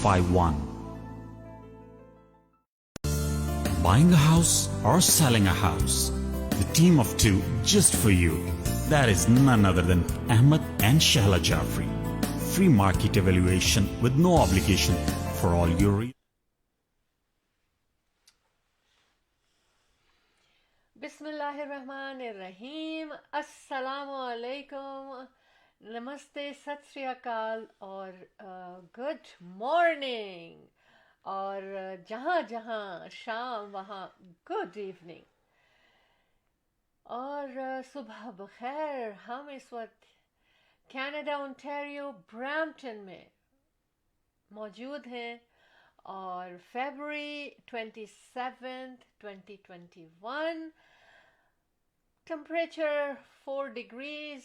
0651. Buying a house or selling a house? The team of two just for you. That is none other than Ahmed and Shahla Jafri. Free market evaluation with no obligation for all your बिस्मिल्लाहिर्रहमानिर्रहीम, अस्सलामुअलैकुम, नमस्ते, सत श्री अकाल और good morning, और जहाँ जहाँ शाम वहाँ गुड इवनिंग और सुबह बखैर। हम इस वक्त कनाडा ओंटारियो ब्रैम्पटन में मौजूद हैं और फरवरी 27, 2021, टेम्परेचर 4 डिग्रीज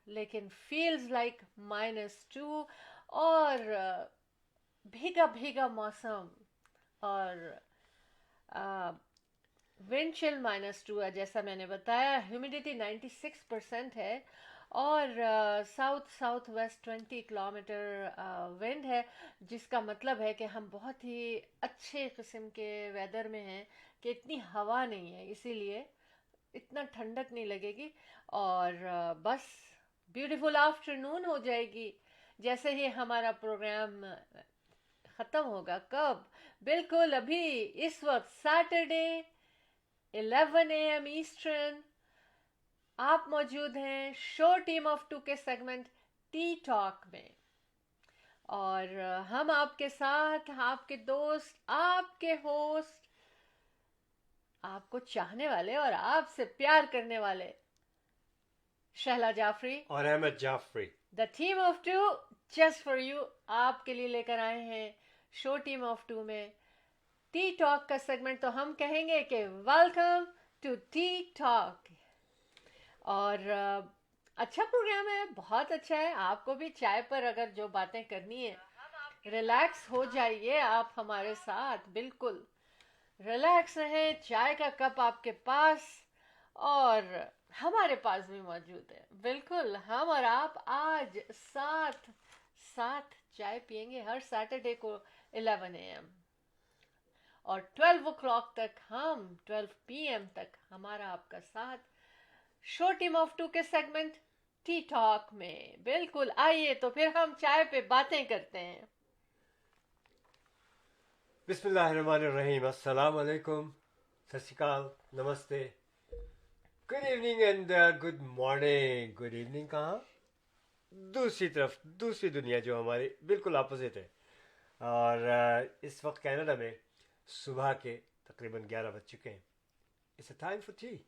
लेकिन फील्स लाइक -2 और भीगा भीगा मौसम और विंड चिल -2 है। जैसा मैंने बताया, ह्यूमिडिटी 96% है और south south west 20 kilometre wind है, जिसका मतलब है कि हम बहुत ही अच्छे किस्म के वेदर में हैं कि इतनी हवा नहीं है, इसीलिए इतना ठंडक नहीं लगेगी और बस ब्यूटीफुल आफ्टरनून हो जाएगी जैसे ही हमारा प्रोग्राम ख़त्म होगा। कब? बिल्कुल अभी इस वक्त सैटरडे 11 AM ईस्टर्न आप मौजूद हैं शो टीम ऑफ टू के सेगमेंट टी टॉक में और हम आपके साथ, आपके दोस्त, आपके होस्ट, आपको चाहने वाले और आपसे प्यार करने वाले शहला जाफरी और Ahmed Jafri, the team of two just for you, आपके लिए लेकर आए हैं शो टीम ऑफ टू में टी टॉक का सेगमेंट। तो हम कहेंगे कि वेलकम टू टी टॉक और अच्छा प्रोग्राम है, बहुत अच्छा है। आपको भी चाय पर अगर जो बातें करनी है, रिलैक्स हो जाइए आप हमारे साथ, बिल्कुल रिलैक्स रहें, चाय का कप आपके पास और हमारे पास भी मौजूद है। बिल्कुल हम और आप आज साथ साथ चाय पियेंगे हर सैटरडे को 11 AM और 12 o'clock तक, हम 12 PM तक हमारा आपका साथ शो टीम ऑफ टू के सेगमेंट टी टॉक में। बिल्कुल, आइए तो फिर हम चाय पे बातें करते हैं। बिस्मिल्लाहिर्रहमानिर्रहीम, अस्सलाम वालेकुम, सत श्री अकाल, नमस्ते, good evening and good morning. Good evening कहाँ? दूसरी तरफ, दूसरी दुनिया जो हमारी बिल्कुल अपोजिट है। और इस वक्त कनाडा में सुबह के तकरीबन 11 बज चुके हैं। It's a time for tea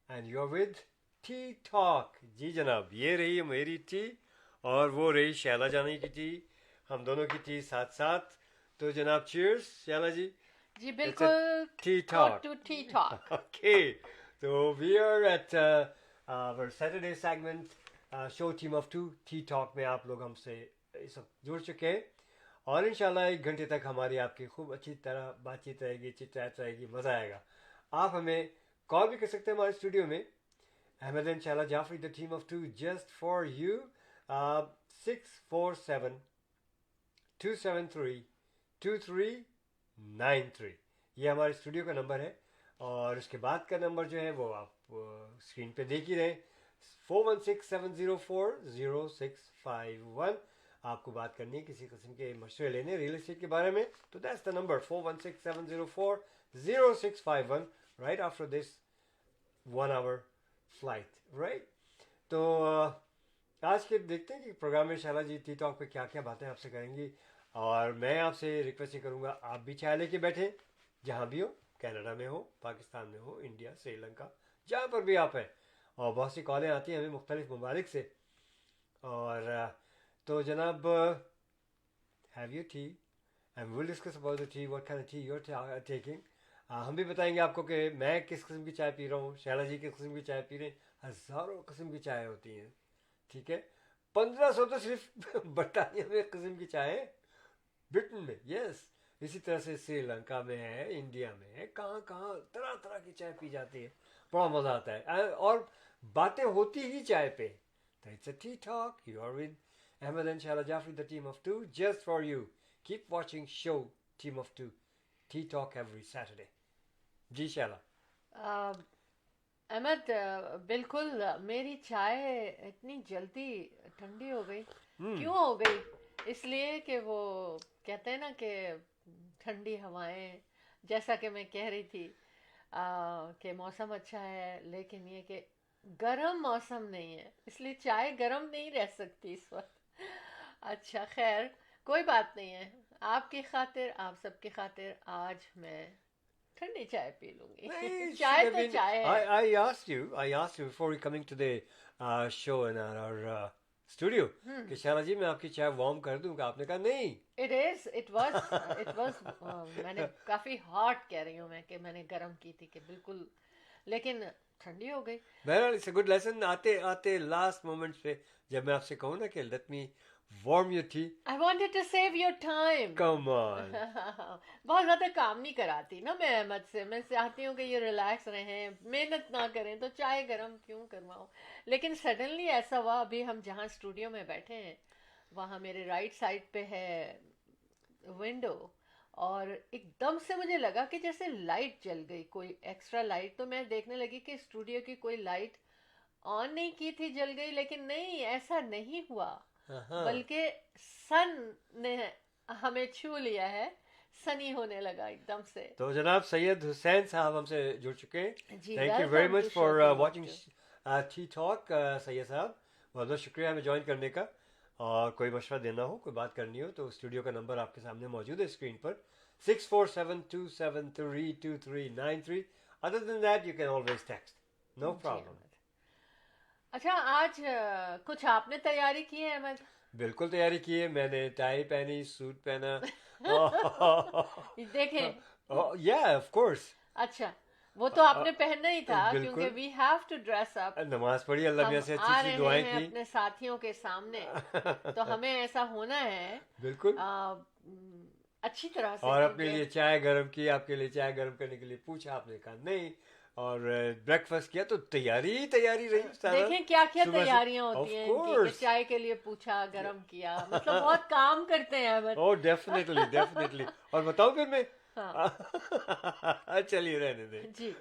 and you are with tea talk. जी जनाब, ये रही मेरी टी और वो रही शैला जानी की टी, हम दोनों की टी साथ साथ। तो जनाब चीयर्स शैला जी। जी बिल्कुल, tea talk to tea talk. Okay, तो we are at our Saturday segment show team of two tea talk में आप लोग हमसे इस वक्त जुड़ चुके हैं और इंशाल्लाह 1 घंटे तक हमारी आपकी खूब अच्छी तरह बातचीत रहेगी, चिट चैट रहेगी, मज़ा आएगा। आप हमें कॉल भी कर सकते हैं हमारे स्टूडियो में, Ahmed and Shahla Jafri, the team of two just for you, 647-273-2393। ये हमारे स्टूडियो का नंबर है और उसके बाद का नंबर जो है वो आप स्क्रीन पे देख ही रहे, 416-704-0651। आपको बात करनी है, किसी किस्म के मशवरे लेने रियल एस्टेट के बारे में, तो that's the number 416-704-0651 right after this 1 hour flight, right. तो आज के देखते हैं कि प्रोग्राम में शाला जी टी टॉक पे क्या क्या बातें आपसे करेंगी और मैं आपसे रिक्वेस्ट ही करूँगा आप भी चाय लेके बैठे, जहाँ भी हो, कनाडा में हो, पाकिस्तान में हो, इंडिया, श्रीलंका, जहाँ पर भी आप हैं। और बहुत सी कॉलें आती हैं हमें मुख्तलिफ ममालिक से। और तो जनाब, have you tea and will discuss about the tea, what kind of tea you are taking. हम भी बताएंगे आपको कि मैं किस किस्म की चाय पी रहा हूँ, शैला जी किस किस्म की चाय पी रहे हैं। हज़ारों किस्म की चाय होती हैं, ठीक है। 1500 तो सिर्फ बटानिया में किस्म की चाय है, ब्रिटेन में, यस। इसी तरह से श्रीलंका में है, इंडिया में है, कहाँ कहाँ तरह तरह की चाय पी जाती है, बड़ा मज़ा आता है और बातें होती ही चाय पे। तो it's a tea talk, you are with Ahmed and Shala Jafri, the team of two, just for you. Keep watching show Team of Two, Tea Talk every Saturday. जी शैला. अहमद, बिल्कुल मेरी चाय इतनी जल्दी ठंडी हो गई. क्यों हो गई? इसलिए कि वो कहते हैं ना कि ठंडी हवाएं, जैसा कि मैं कह रही थी कि मौसम अच्छा है, लेकिन ये कि गर्म मौसम नहीं है, इसलिए चाय गर्म नहीं रह सकती इस वक्त. अच्छा, खैर कोई बात नहीं है. आपकी खातिर, आप सबकी खातिर आज मैं ठंडी चाय पी लूंगी. चाय तो चाय है. I asked you before coming to the show in our studio कि शैला जी मैं आपकी चाय वार्म कर दूंगा. आपने कहा नहीं. It was मैंने काफी हॉट कह रही हूँ मैं कि मैंने गर्म की थी कि बिल्कुल, लेकिन ठंडी हो गई. बहरहाल इट्स अ गुड लेसन. आते आते लास्ट मोमेंट पे जब मैं आपसे कहूँ ना कि let me warm your tea. I wanted to save your time. Come on. बहुत ज़्यादा काम नहीं कराती ना मैं अहमद से. मैं चाहती हूँ कि ये रिलैक्स रहें, मेहनत ना करें, तो चाय गरम क्यों करवाऊँ. लेकिन सडनली ऐसा हुआ, अभी हम जहाँ स्टूडियो में बैठे हैं वहाँ मेरे राइट साइड पे है विंडो, और एकदम से मुझे लगा कि जैसे लाइट जल गई, कोई एक्स्ट्रा लाइट. तो मैं देखने लगी कि स्टूडियो की कोई लाइट ऑन नहीं की थी, जल गई. लेकिन नहीं, ऐसा नहीं हुआ, बल्कि सन ने हमें छू लिया है. सनी होने लगा एकदम से. तो जनाब सैयद हुसैन साहब हमसे जुड़ चुके हैं. जी, thank you welcome very to much show for Team of watching Two. Tea talk. Syed साहब बहुत बहुत शुक्रिया हमें ज्वाइन करने का. और कोई मशवरा देना हो, कोई बात करनी हो, तो स्टूडियो का नंबर आपके सामने मौजूद है स्क्रीन पर, 6472732393. Other than that you can always text, no problem. अच्छा, आज कुछ आपने तैयारी की है अहमद? बिल्कुल तैयारी की है. मैंने टाई पहनी, सूट पहना. देखें. या ऑफ कोर्स. अच्छा, वो तो आपने पहनना ही था, बिल्कुल. क्योंकि we have to dress up. नमाज पढ़ी, अल्लाह मियां से हम आ अच्छी रहे दुआएं हैं की. अपने साथियों के सामने, तो हमें ऐसा होना है बिल्कुल. अच्छी तरह से. और अपने लिए चाय गर्म की, आपके लिए चाय गर्म करने के लिए पूछा, आपने कहा नहीं. और ब्रेकफास्ट किया, तो तैयारी ही तैयारी रही. देखें क्या क्या सुबह से- तैयारियां होती Of हैं course. कि चाय के लिए पूछा, गरम किया, मतलब बहुत काम करते हैं अहमद. Oh definitely definitely. और बताओ फिर मैं. हाँ. चलिए रहने दे जी.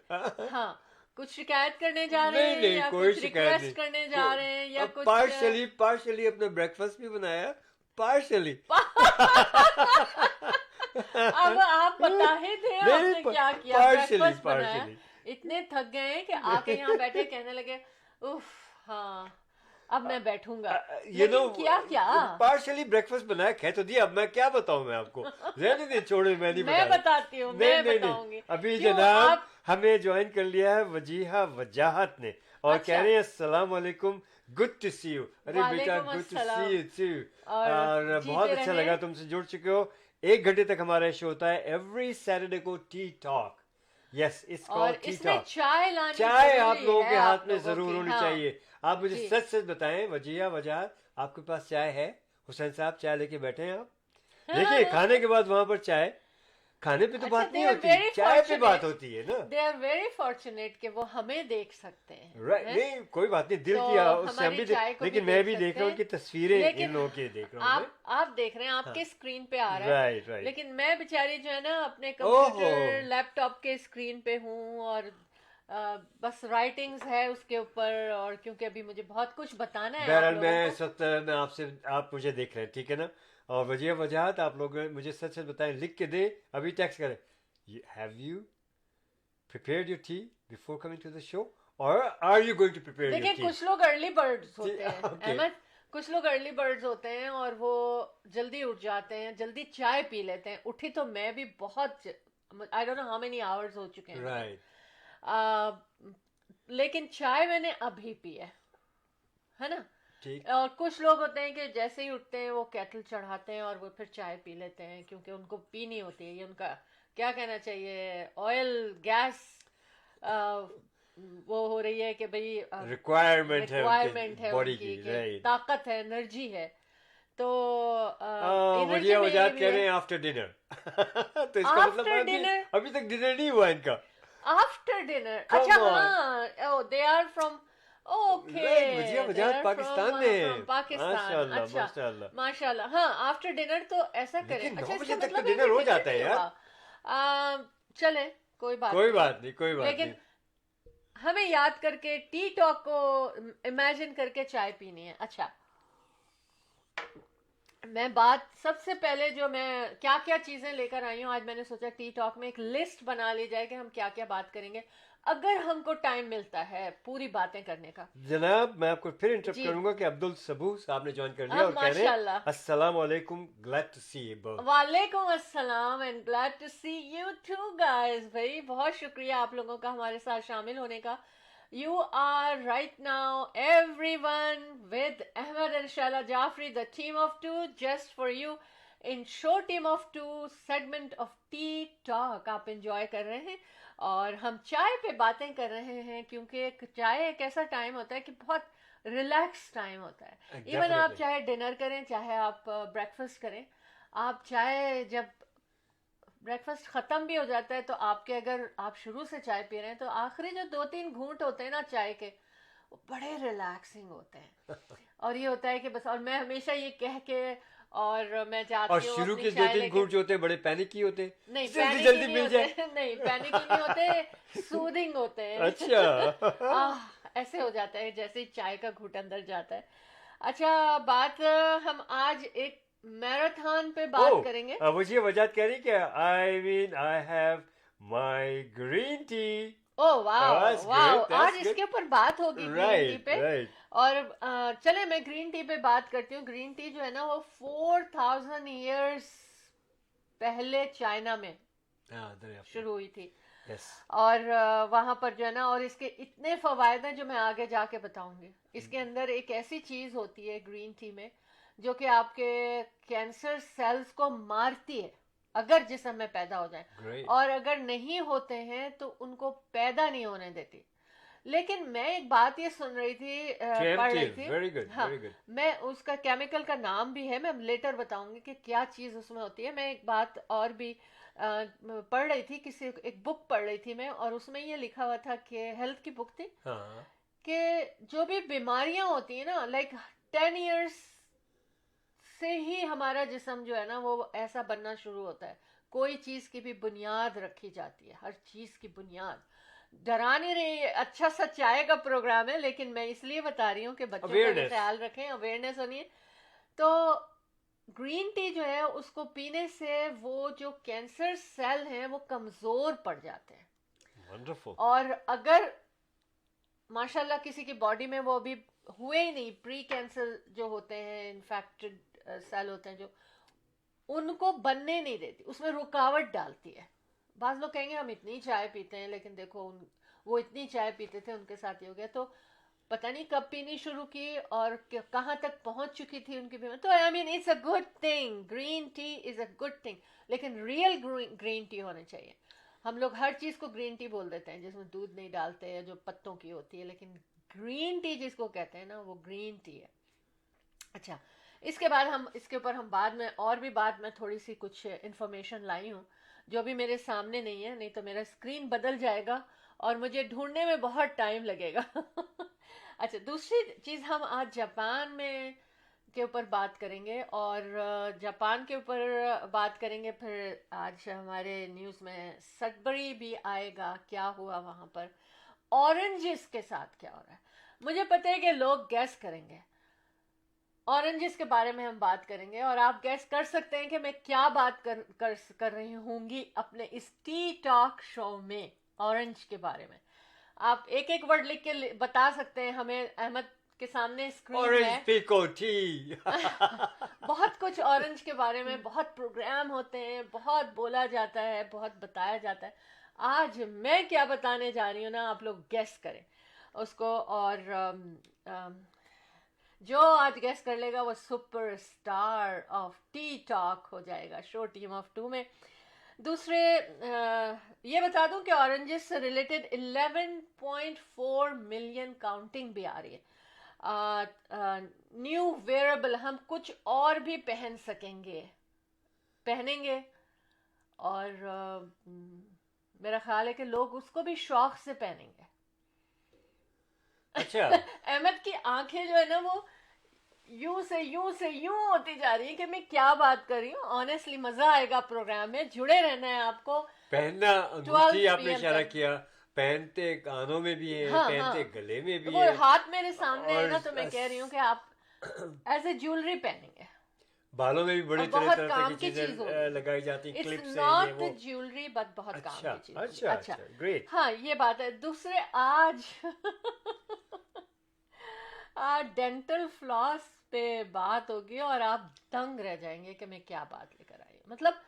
हाँ, कुछ शिकायत करने जा रहे हैं, नहीं या कोई कुछ शिकायत रिक्वेस्ट नहीं. करने जा रहे हैं, या कुछ पार्शली अपना ब्रेकफास्ट भी बनाया. पार्शली. अब आप बता ही थे आपने क्या किया. ब्रेकफास्ट बनाया, इतने थक गए हैं कि आके यहाँ बैठे कहने लगे उफ, हाँ अब मैं बैठूंगा. लेकिन किया क्या? पार्शली ब्रेकफास्ट बनाया, कह तो दिया. अब मैं क्या बताऊं मैं आपको. रहने दे, छोड़े, मैं नहीं मैं बताती हूँ, मैं बताऊंगी. अभी जनाब हमें ज्वाइन कर लिया है वजीहा वजाहत ने, और कह रहे हैं अस्सलाम वालेकुम, गुड टू सी यू. अरे बेटा good to see you too. और बहुत अच्छा लगा तुमसे जुड़ चुके हो. 1 घंटे तक हमारा शो होता है एवरी सैटरडे को, T talk. Yes, it's called T talk. चाय आप लोगों के हाथ में जरूर होनी चाहिए. आप मुझे सच सच बताएं वजीहा वजाहत, आपके पास चाय है? हुसैन साहब चाय लेके बैठे हैं आप. देखिए खाने के बाद वहां पर चाय, खाने पे तो बात नहीं होती, चाय पे बात होती है ना. दे आर वेरी फॉर्चुनेट कि वो हमें देख सकते हैं. राइट. नहीं कोई बात नहीं, दिल की उससे हम भी लेकिन मैं भी देख रहा हूँ कि तस्वीरें इन लोगों की देख रहा हूँ. आप देख रहे हैं, आपके स्क्रीन पे आ रहा है. Right right. लेकिन मैं बेचारी जो है ना अपने कंप्यूटर लैपटॉप के स्क्रीन पे हूँ, और बस राइटिंग्स है उसके ऊपर, और क्योंकि अभी मुझे बहुत कुछ बताना है. बहरहाल मैं इस वक्त मैं आपसे, आप मुझे देख रहे हैं, ठीक है ना. और वजीहा वजाहत आप लोग मुझे सच सच बताएं, लिख के दे, अभी टेक्स्ट करें. Have you prepared your tea before coming to the show, और are you going to prepare your tea? देखिए कुछ लोग अर्ली बर्ड्स होते हैं अहमद, कुछ लोग अर्ली बर्ड्स होते हैं और वो जल्दी उठ जाते हैं, जल्दी चाय पी लेते हैं. उठी तो मैं भी बहुत, I don't know how many hours हो चुके हैं. राइट. लेकिन चाय मैंने अभी पी है ना. ठीक. और कुछ लोग होते हैं कि जैसे ही उठते हैं वो केटल चढ़ाते हैं और वो फिर चाय पी लेते हैं, क्योंकि उनको पीनी होती है. ये उनका क्या कहना चाहिए, ऑयल गैस वो हो रही है कि भाई रिक्वायरमेंट है बॉडी उनकी, की. राइट. ताकत है, एनर्जी है. तो वजीहा वजाहत कह रहे हैं आफ्टर डिनर. तो इसका मतलब अभी तक डिनर नहीं हुआ इनका. After dinner. अच्छा हाँ, they are from okay, right, भुजिया वजाहत पाकिस्तान ने। पाकिस्तान, माशाल्लाह अच्छा, माशाल्लाह। माशाल्लाह। हाँ, आफ्टर डिनर तो ऐसा करें। लेकिन अच्छा, 9 इसका बजे तक तो मतलब है डिनर कि हो डिनर जाता है नहीं यार। हुआ। चले, कोई बात कोई नहीं, बात नहीं, कोई बात लेकिन नहीं। हमें याद करके टी टॉक को इमेजिन करके चाय पीनी है। अच्छा, मैं बात सबसे पहले जो मैं क्या क्या चीजें लेकर आई हूँ, आज मैंने सोचा टी टॉक में एक लिस्ट बना ली जाए कि हम क्या क्या बात करेंगे, अगर हमको टाइम मिलता है पूरी बातें करने का। जनाब, मैं आपको फिर इंटरप्ट जी, करूंगा कि अब्दुल सबू साहब ने ज्वाइन कर लिया और कह रहे हैं माशाल्लाह। अस्सलाम वालेकुम, glad to see you both. वालेकुम अस्सलाम and glad to see you too guys. भाई बहुत शुक्रिया आप लोगों का हमारे साथ शामिल होने का। You are right now everyone with Ahmed and Shaila Jafri, the team of two, just for you in show team of two segment of tea talk। आप enjoy कर रहे हैं और हम चाय पे बातें कर रहे हैं, क्योंकि चाय एक ऐसा टाइम होता है कि बहुत रिलैक्स टाइम होता है। इवन आप डेफिनेटली। चाहे डिनर करें, चाहे आप ब्रेकफास्ट करें, आप चाय जब ब्रेकफास्ट खत्म भी हो जाता है तो आपके, अगर आप शुरू से चाय पी रहे हैं तो आखिरी जो 2-3 घूंट होते हैं ना चाय के, वो बड़े रिलैक्सिंग होते हैं। और ये होता है कि बस, और मैं हमेशा ये कह के और मैं और जाती हूँ शुरू अपनी के चाय 2-3 लेके। घूंट जो होते हैं बड़े पैनिक ही होते हैं, नहीं, जल्दी पैनिक ही जल्दी नहीं मिल होते जाए। नहीं, पैनिक ही नहीं होते, सूदिंग होते हैं। अच्छा। ऐसे हो जाता है जैसे ही चाय का घूंट अंदर जाता है। अच्छा, बात हम आज एक मैराथन पे बात करेंगे। मुझे वजाहत कह रही कि I mean I have my green tea. Oh wow That's wow, good, आज that's इसके good. ऊपर बात होगी ग्रीन टी Right, पे। right. और चले मैं ग्रीन टी पे बात करती हूँ। ग्रीन टी जो है ना, वो 4000 ईयर्स पहले चाइना में दरियाफ्त। शुरू हुई थी। Yes. और वहां पर जो है ना, और इसके इतने फवायद हैं जो मैं आगे जाके बताऊंगी। इसके अंदर एक ऐसी चीज होती है ग्रीन टी में, जो कि आपके कैंसर सेल्स को मारती है अगर जिस्म में पैदा हो जाए, Great. और अगर नहीं होते हैं तो उनको पैदा नहीं होने देती। लेकिन मैं एक बात ये सुन रही थी, पढ़ रही Preemptive. थी। Very good, हाँ, very good. मैं उसका केमिकल का नाम भी है, मैं लेटर बताऊंगी कि क्या चीज़ उसमें होती है। मैं एक बात और भी पढ़ रही थी, किसी एक बुक पढ़ रही थी मैं, और उसमें ये लिखा हुआ था कि हेल्थ की बुक थी, हाँ। कि जो भी बीमारियां होती हैं ना, लाइक 10 इयर्स से ही हमारा जिस्म जो है ना वो ऐसा बनना शुरू होता है। कोई चीज की भी बुनियाद रखी जाती है, हर चीज की बुनियाद। डरा नहीं रही, अच्छा सा चाय का प्रोग्राम है, लेकिन मैं इसलिए बता रही हूँ कि बच्चों का भी Awareness. ख्याल रखें, अवेयरनेस होनी है। तो ग्रीन टी जो है उसको पीने से वो जो कैंसर सेल हैं वो कमजोर पड़ जाते हैं। Wonderful. और अगर माशाल्लाह किसी की बॉडी में वो अभी हुए ही नहीं, प्री कैंसर जो होते हैं, इन्फेक्टेड सेल होते हैं जो, उनको बनने नहीं देती, उसमें रुकावट डालती है। बाज लोग कहेंगे हम इतनी चाय पीते हैं, लेकिन देखो वो इतनी चाय पीते थे, उनके साथ ये हो गया। तो पता नहीं कब पीनी शुरू की और कहाँ तक पहुंच चुकी थी उनकी बीमारी। तो I mean it's a good thing, green tea is a good thing, लेकिन रियल ग्रीन टी होने चाहिए। हम लोग हर चीज को ग्रीन टी बोल देते हैं जिसमें दूध नहीं डालते हैं, जो पत्तों की होती है, लेकिन ग्रीन टी जिसको कहते हैं ना, वो ग्रीन टी है। अच्छा, इसके बाद हम इसके ऊपर हम बाद में और भी बात, मैं थोड़ी सी कुछ इंफॉर्मेशन लाई हूँ जो भी मेरे सामने नहीं है, नहीं तो मेरा स्क्रीन बदल जाएगा और मुझे ढूंढने में बहुत टाइम लगेगा। अच्छा, दूसरी चीज़ हम आज जापान में के ऊपर बात करेंगे, और जापान के ऊपर बात करेंगे। फिर आज हमारे न्यूज़ में सडबरी भी आएगा, क्या हुआ वहाँ पर, ऑरेंजेस के साथ क्या हो रहा है। मुझे पता है कि लोग गैस करेंगे, ऑरेंजेस के बारे में हम बात करेंगे, और आप गैस कर सकते हैं कि मैं क्या बात कर रही होंगी अपने इस टी टॉक शो में ऑरेंज के बारे में। आप एक एक वर्ड लिख के बता सकते हैं हमें। अहमद के सामने स्क्रीन Orange है। pico tea. बहुत कुछ ऑरेंज के बारे में, बहुत प्रोग्राम होते हैं, बहुत बोला जाता है, बहुत बताया जाता है। आज मैं क्या बताने जा रही हूँ ना, आप लोग गेस करें उसको, और जो आज गेस कर लेगा वो सुपरस्टार ऑफ टी टॉक हो जाएगा शो टीम ऑफ टू में। दूसरे ये बता दूं कि ऑरेंजेस से रिलेटेड 11.4 मिलियन काउंटिंग भी आ रही है। न्यू वेयरेबल, हम कुछ और भी पहनेंगे, और मेरा ख्याल है कि लोग उसको भी शौक से पहनेंगे। अच्छा अहमद की आंखें जो है ना वो यूं से यूं होती जा रही है कि मैं क्या बात कर रही हूँ। ऑनेस्टली मजा आएगा प्रोग्राम में, जुड़े रहना है आपको। पहनना 12 अंगूठी आपने PM इशारा तक। किया, पहनते कानों में भी है, हाँ पहनते हाँ, गले में भी वो है, हाथ मेरे सामने है और ना, तो मैं कह रही हूँ कि आप एज ए ज्वेलरी पहनेंगे। बालों में भी बड़ी और तरह बहुत तरह काम की की चीजें चीज होगी। लगाई जाती हैं, इट्स क्लिप्स हैं ये नॉट वो। ज्वेलरी बट बहुत काम अच्छा की चीज होगी। अच्छा अच्छा, अच्छा, ग्रेट। हाँ ये बात है। दूसरे आज आज डेंटल फ्लॉस पे बात होगी और आप दंग रह जाएंगे कि मैं क्या बात लेकर आई हूँ। मतलब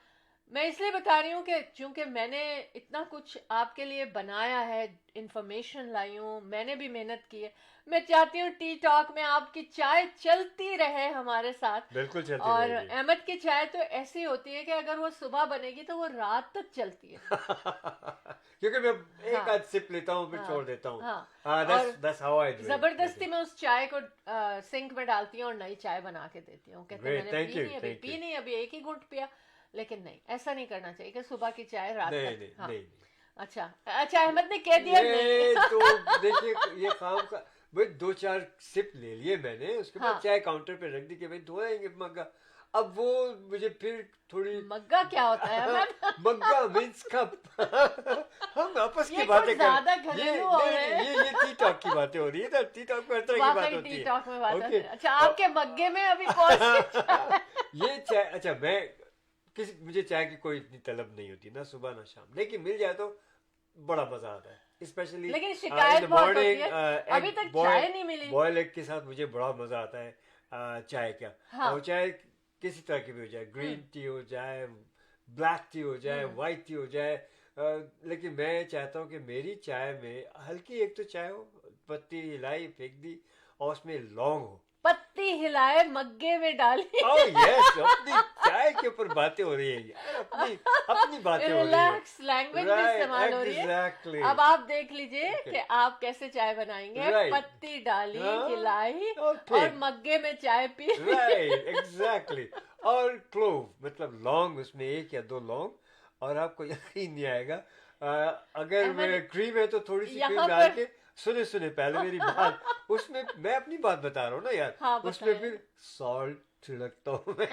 मैं इसलिए बता रही हूँ कि चूंकि मैंने इतना कुछ आपके लिए बनाया है, इंफॉर्मेशन लाई हूँ, मैंने भी मेहनत की है। मैं चाहती हूँ टी टॉक में आपकी चाय चलती रहे हमारे साथ। बिल्कुल चलती और रहेगी। अहमद की चाय तो ऐसी होती है कि अगर वो सुबह बनेगी तो वो रात तक चलती है। क्योंकि मैं एक हाँ आध सिप लेता हूँ फिर हाँ छोड़ देता हूँ। हाँ। that's और that's how I do it. जबरदस्ती मैं उस चाय को सिंक में डालती हूँ और नई चाय बना के देती हूँ। कहते Great, मैंने thank पी you, नहीं अभी, thank पी you. नहीं अभी, एक ही घूंट पिया। लेकिन नहीं, ऐसा नहीं करना चाहिए कि सुबह की चाय रात नहीं तक। नहीं हाँ। नहीं अच्छा अच्छा, अहमद ने कह दिया ये नहीं। तो देखिए, ये काम का भाई 2-4 सिप ले लिए मैंने, उसके बाद हाँ। चाय काउंटर पे रख दी कि भाई धोएंगे मग्गा। अब वो मुझे फिर थोड़ी मग्गा क्या होता है अहमद? मग्गा मीन्स कप। हम आपस ये की कुछ बातें ज्यादा कर घरेलू हो रहे हैं। ये टी टॉक की बातें हो रही है ना, टी टॉक में हर तरह की बात वाकई होती टी है। टॉक में बात ओके। होती है। अच्छा, आपके मग्गे में अभी कौन सी चाय? ये चाय, अच्छा मैं मुझे चाय की कोई इतनी तलब नहीं होती ना सुबह ना शाम, लेकिन मिल जाए तो बड़ा मजा आता है। स्पेशली लेकिन शिकायत बहुत होती है, अभी तक चाय नहीं मिली। बॉयल एग के साथ मुझे बड़ा मजा आता है चाय का। हाँ। और चाय किसी तरह की भी हो जाए, ग्रीन टी हो जाए, ब्लैक टी हो जाए, वाइट टी हो जाए, लेकिन मैं चाहता हूँ कि मेरी चाय में हल्की एक तो चाय हो, पत्ती हिलाई फेंक दी और उसमें लौंग हो। पत्ती हिलाए मग्गे में डाली। ओह यस, अपनी चाय के ऊपर बातें हो रही है यार, अपनी अपनी बातें हो रही है। रिलैक्स लैंग्वेज भी Right, इस्तेमाल हो रही है। exactly. अब आप देख लीजिए Okay. कि आप कैसे चाय बनाएंगे। Right. पत्ती डाली, हाँ, हिलाई और फिर? और मग्गे में चाय पी। Right exactly. और क्लोव मतलब लौंग, उसमें 1 या 2 लौंग, और आपको यकीन नहीं आएगा अगर अहमद, क्रीम है तो थोड़ी सी यहाँ क्रीम डाल पर- के, सुने पहले मेरी बात, उसमें मैं अपनी बात बता रहा हूँ ना यार, हाँ, उसमें बताएं। फिर सॉल्ट छिड़कता हूँ मैं।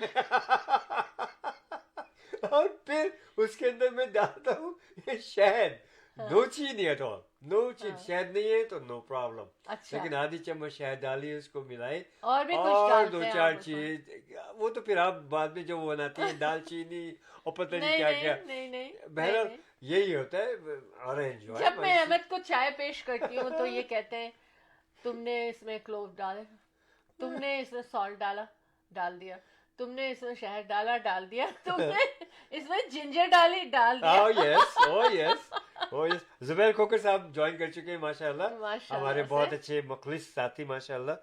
और फिर उसके अंदर मैं डालता हूँ ये शहद। नो चीनी एट ऑल, नो चीनी, शहद नहीं है तो नो प्रॉब्लम। अच्छा। लेकिन आधी चम्मच शहद डाली, उसको मिलाई और भी कुछ और डालते दो हैं चार आप उसमें? चीज, वो तो फिर आप बाद में जो वो बनाती है दालचीनी और पता नहीं नहीं क्या नहीं क्या। नहीं नहीं बहरहाल नहीं। यही होता है। और एंजॉय जब मैं अहमद को चाय पेश करती हूँ तो ये कहते हैं तुमने इसमें क्लोव डाले, तुमने इसमें सॉल्ट डाल दिया, तुमने इसमें शहद डाल दिया, तुमने इसमें जिंजर डाल दिया। Oh yes oh yes oh yes. Zubair Khokhar साहब ज्वाइन कर चुके हैं माशाल्लाह, माशाल्लाह हमारे से। बहुत अच्छे मुखलिस साथी माशाल्लाह।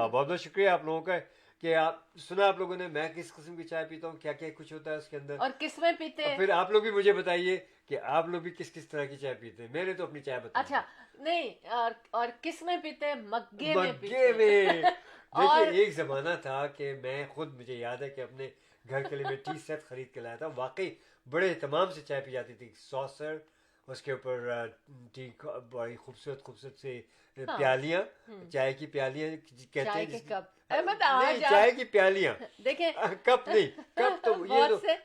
बहुत बहुत शुक्रिया आप लोगों का कि आप सुना आप लोगों ने मैं किस किस्म की चाय पीता हूँ, क्या क्या कुछ होता है उसके अंदर। और किसमें पीते और हैं? फिर आप लोग भी मुझे बताइए कि आप लोग भी किस किस तरह की चाय पीते हैं। मैंने तो अपनी चाय बताई। अच्छा नहीं, और किस में पीते हैं? मग्गे में पीते मग्गे हैं। में। और- देखिए एक जमाना था कि मैं खुद, मुझे याद है कि अपने घर के लिए मैं टी सेट खरीद के लाया था, वाकई बड़े तमाम से चाय पी जाती थी। सॉसर, उसके ऊपर टी बड़ी खूबसूरत से हाँ। प्यालियां, चाय की प्यालियां कहते चाय हैं के जिसको- कप। अहमद नहीं, आज चाय की प्यालियां। देखें, कप नहीं, कप तो ये बहुत तो से-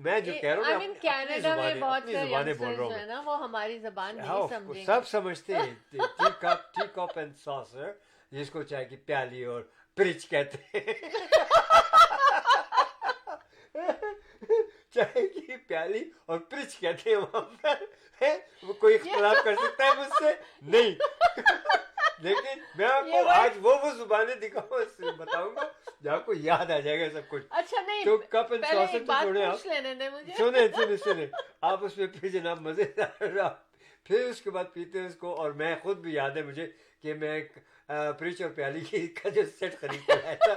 मैं जो कह रहा आई हूँ मीन ना, कनाडा में बहुत से जुबानें बोल यंगस्टर्स रहा हूँ जो है मैं। ना वो हमारी जबान हाँ, नहीं of course, समझेंगे। सब समझते हैं। टी कप एंड सॉसर, जिसको चाय की प्याली और फ्रिज कहते हैं। चाय की प्याली और फ्रिज कहते हैं वहां पर। है? वो कोई इख्तिलाफ कर सकता है मुझसे? नहीं। लेकिन मैं आपको ये आज वो जुबानें दिखाऊंगा, बताऊंगा जो आपको याद आ जाएगा सब कुछ। अच्छा नहीं, तो कप एंड पहले सॉसर एक तो बात छोड़े आप, पूछ लेने दे मुझे। सुने आप उसमें फिर जनाब मजेदार। फिर उसके बाद पीते हैं उसको। और मैं खुद भी याद है मुझे कि मैं फ्रिज और प्याली का जो सेट खरीद कर लाया था,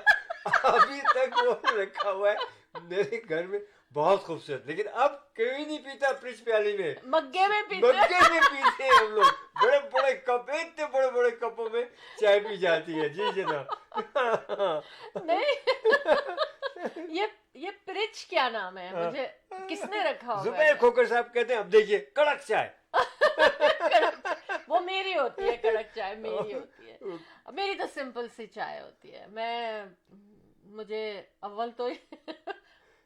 अभी तक वो रखा हुआ है मेरे घर में, बहुत खूबसूरत। लेकिन अब कोई नहीं पीता फ्रिज प्याली में, मग्गे में पीते हैं। मग्गे में पीते हैं हम लोग। बड़े बड़े कप, इतने बड़े बड़े कपों में चाय पी जाती है। जी जनाब। नहीं। ये फ्रिज क्या नाम है? मुझे किसने रखा होगा? जुबैर खोकर साहब कहते हैं अब देखिए कड़क चाय। वो मेरी होती है, कड़क चाय मेरी होती है। मेरी तो सिंपल सी चाय होती है। मुझे अव्वल तो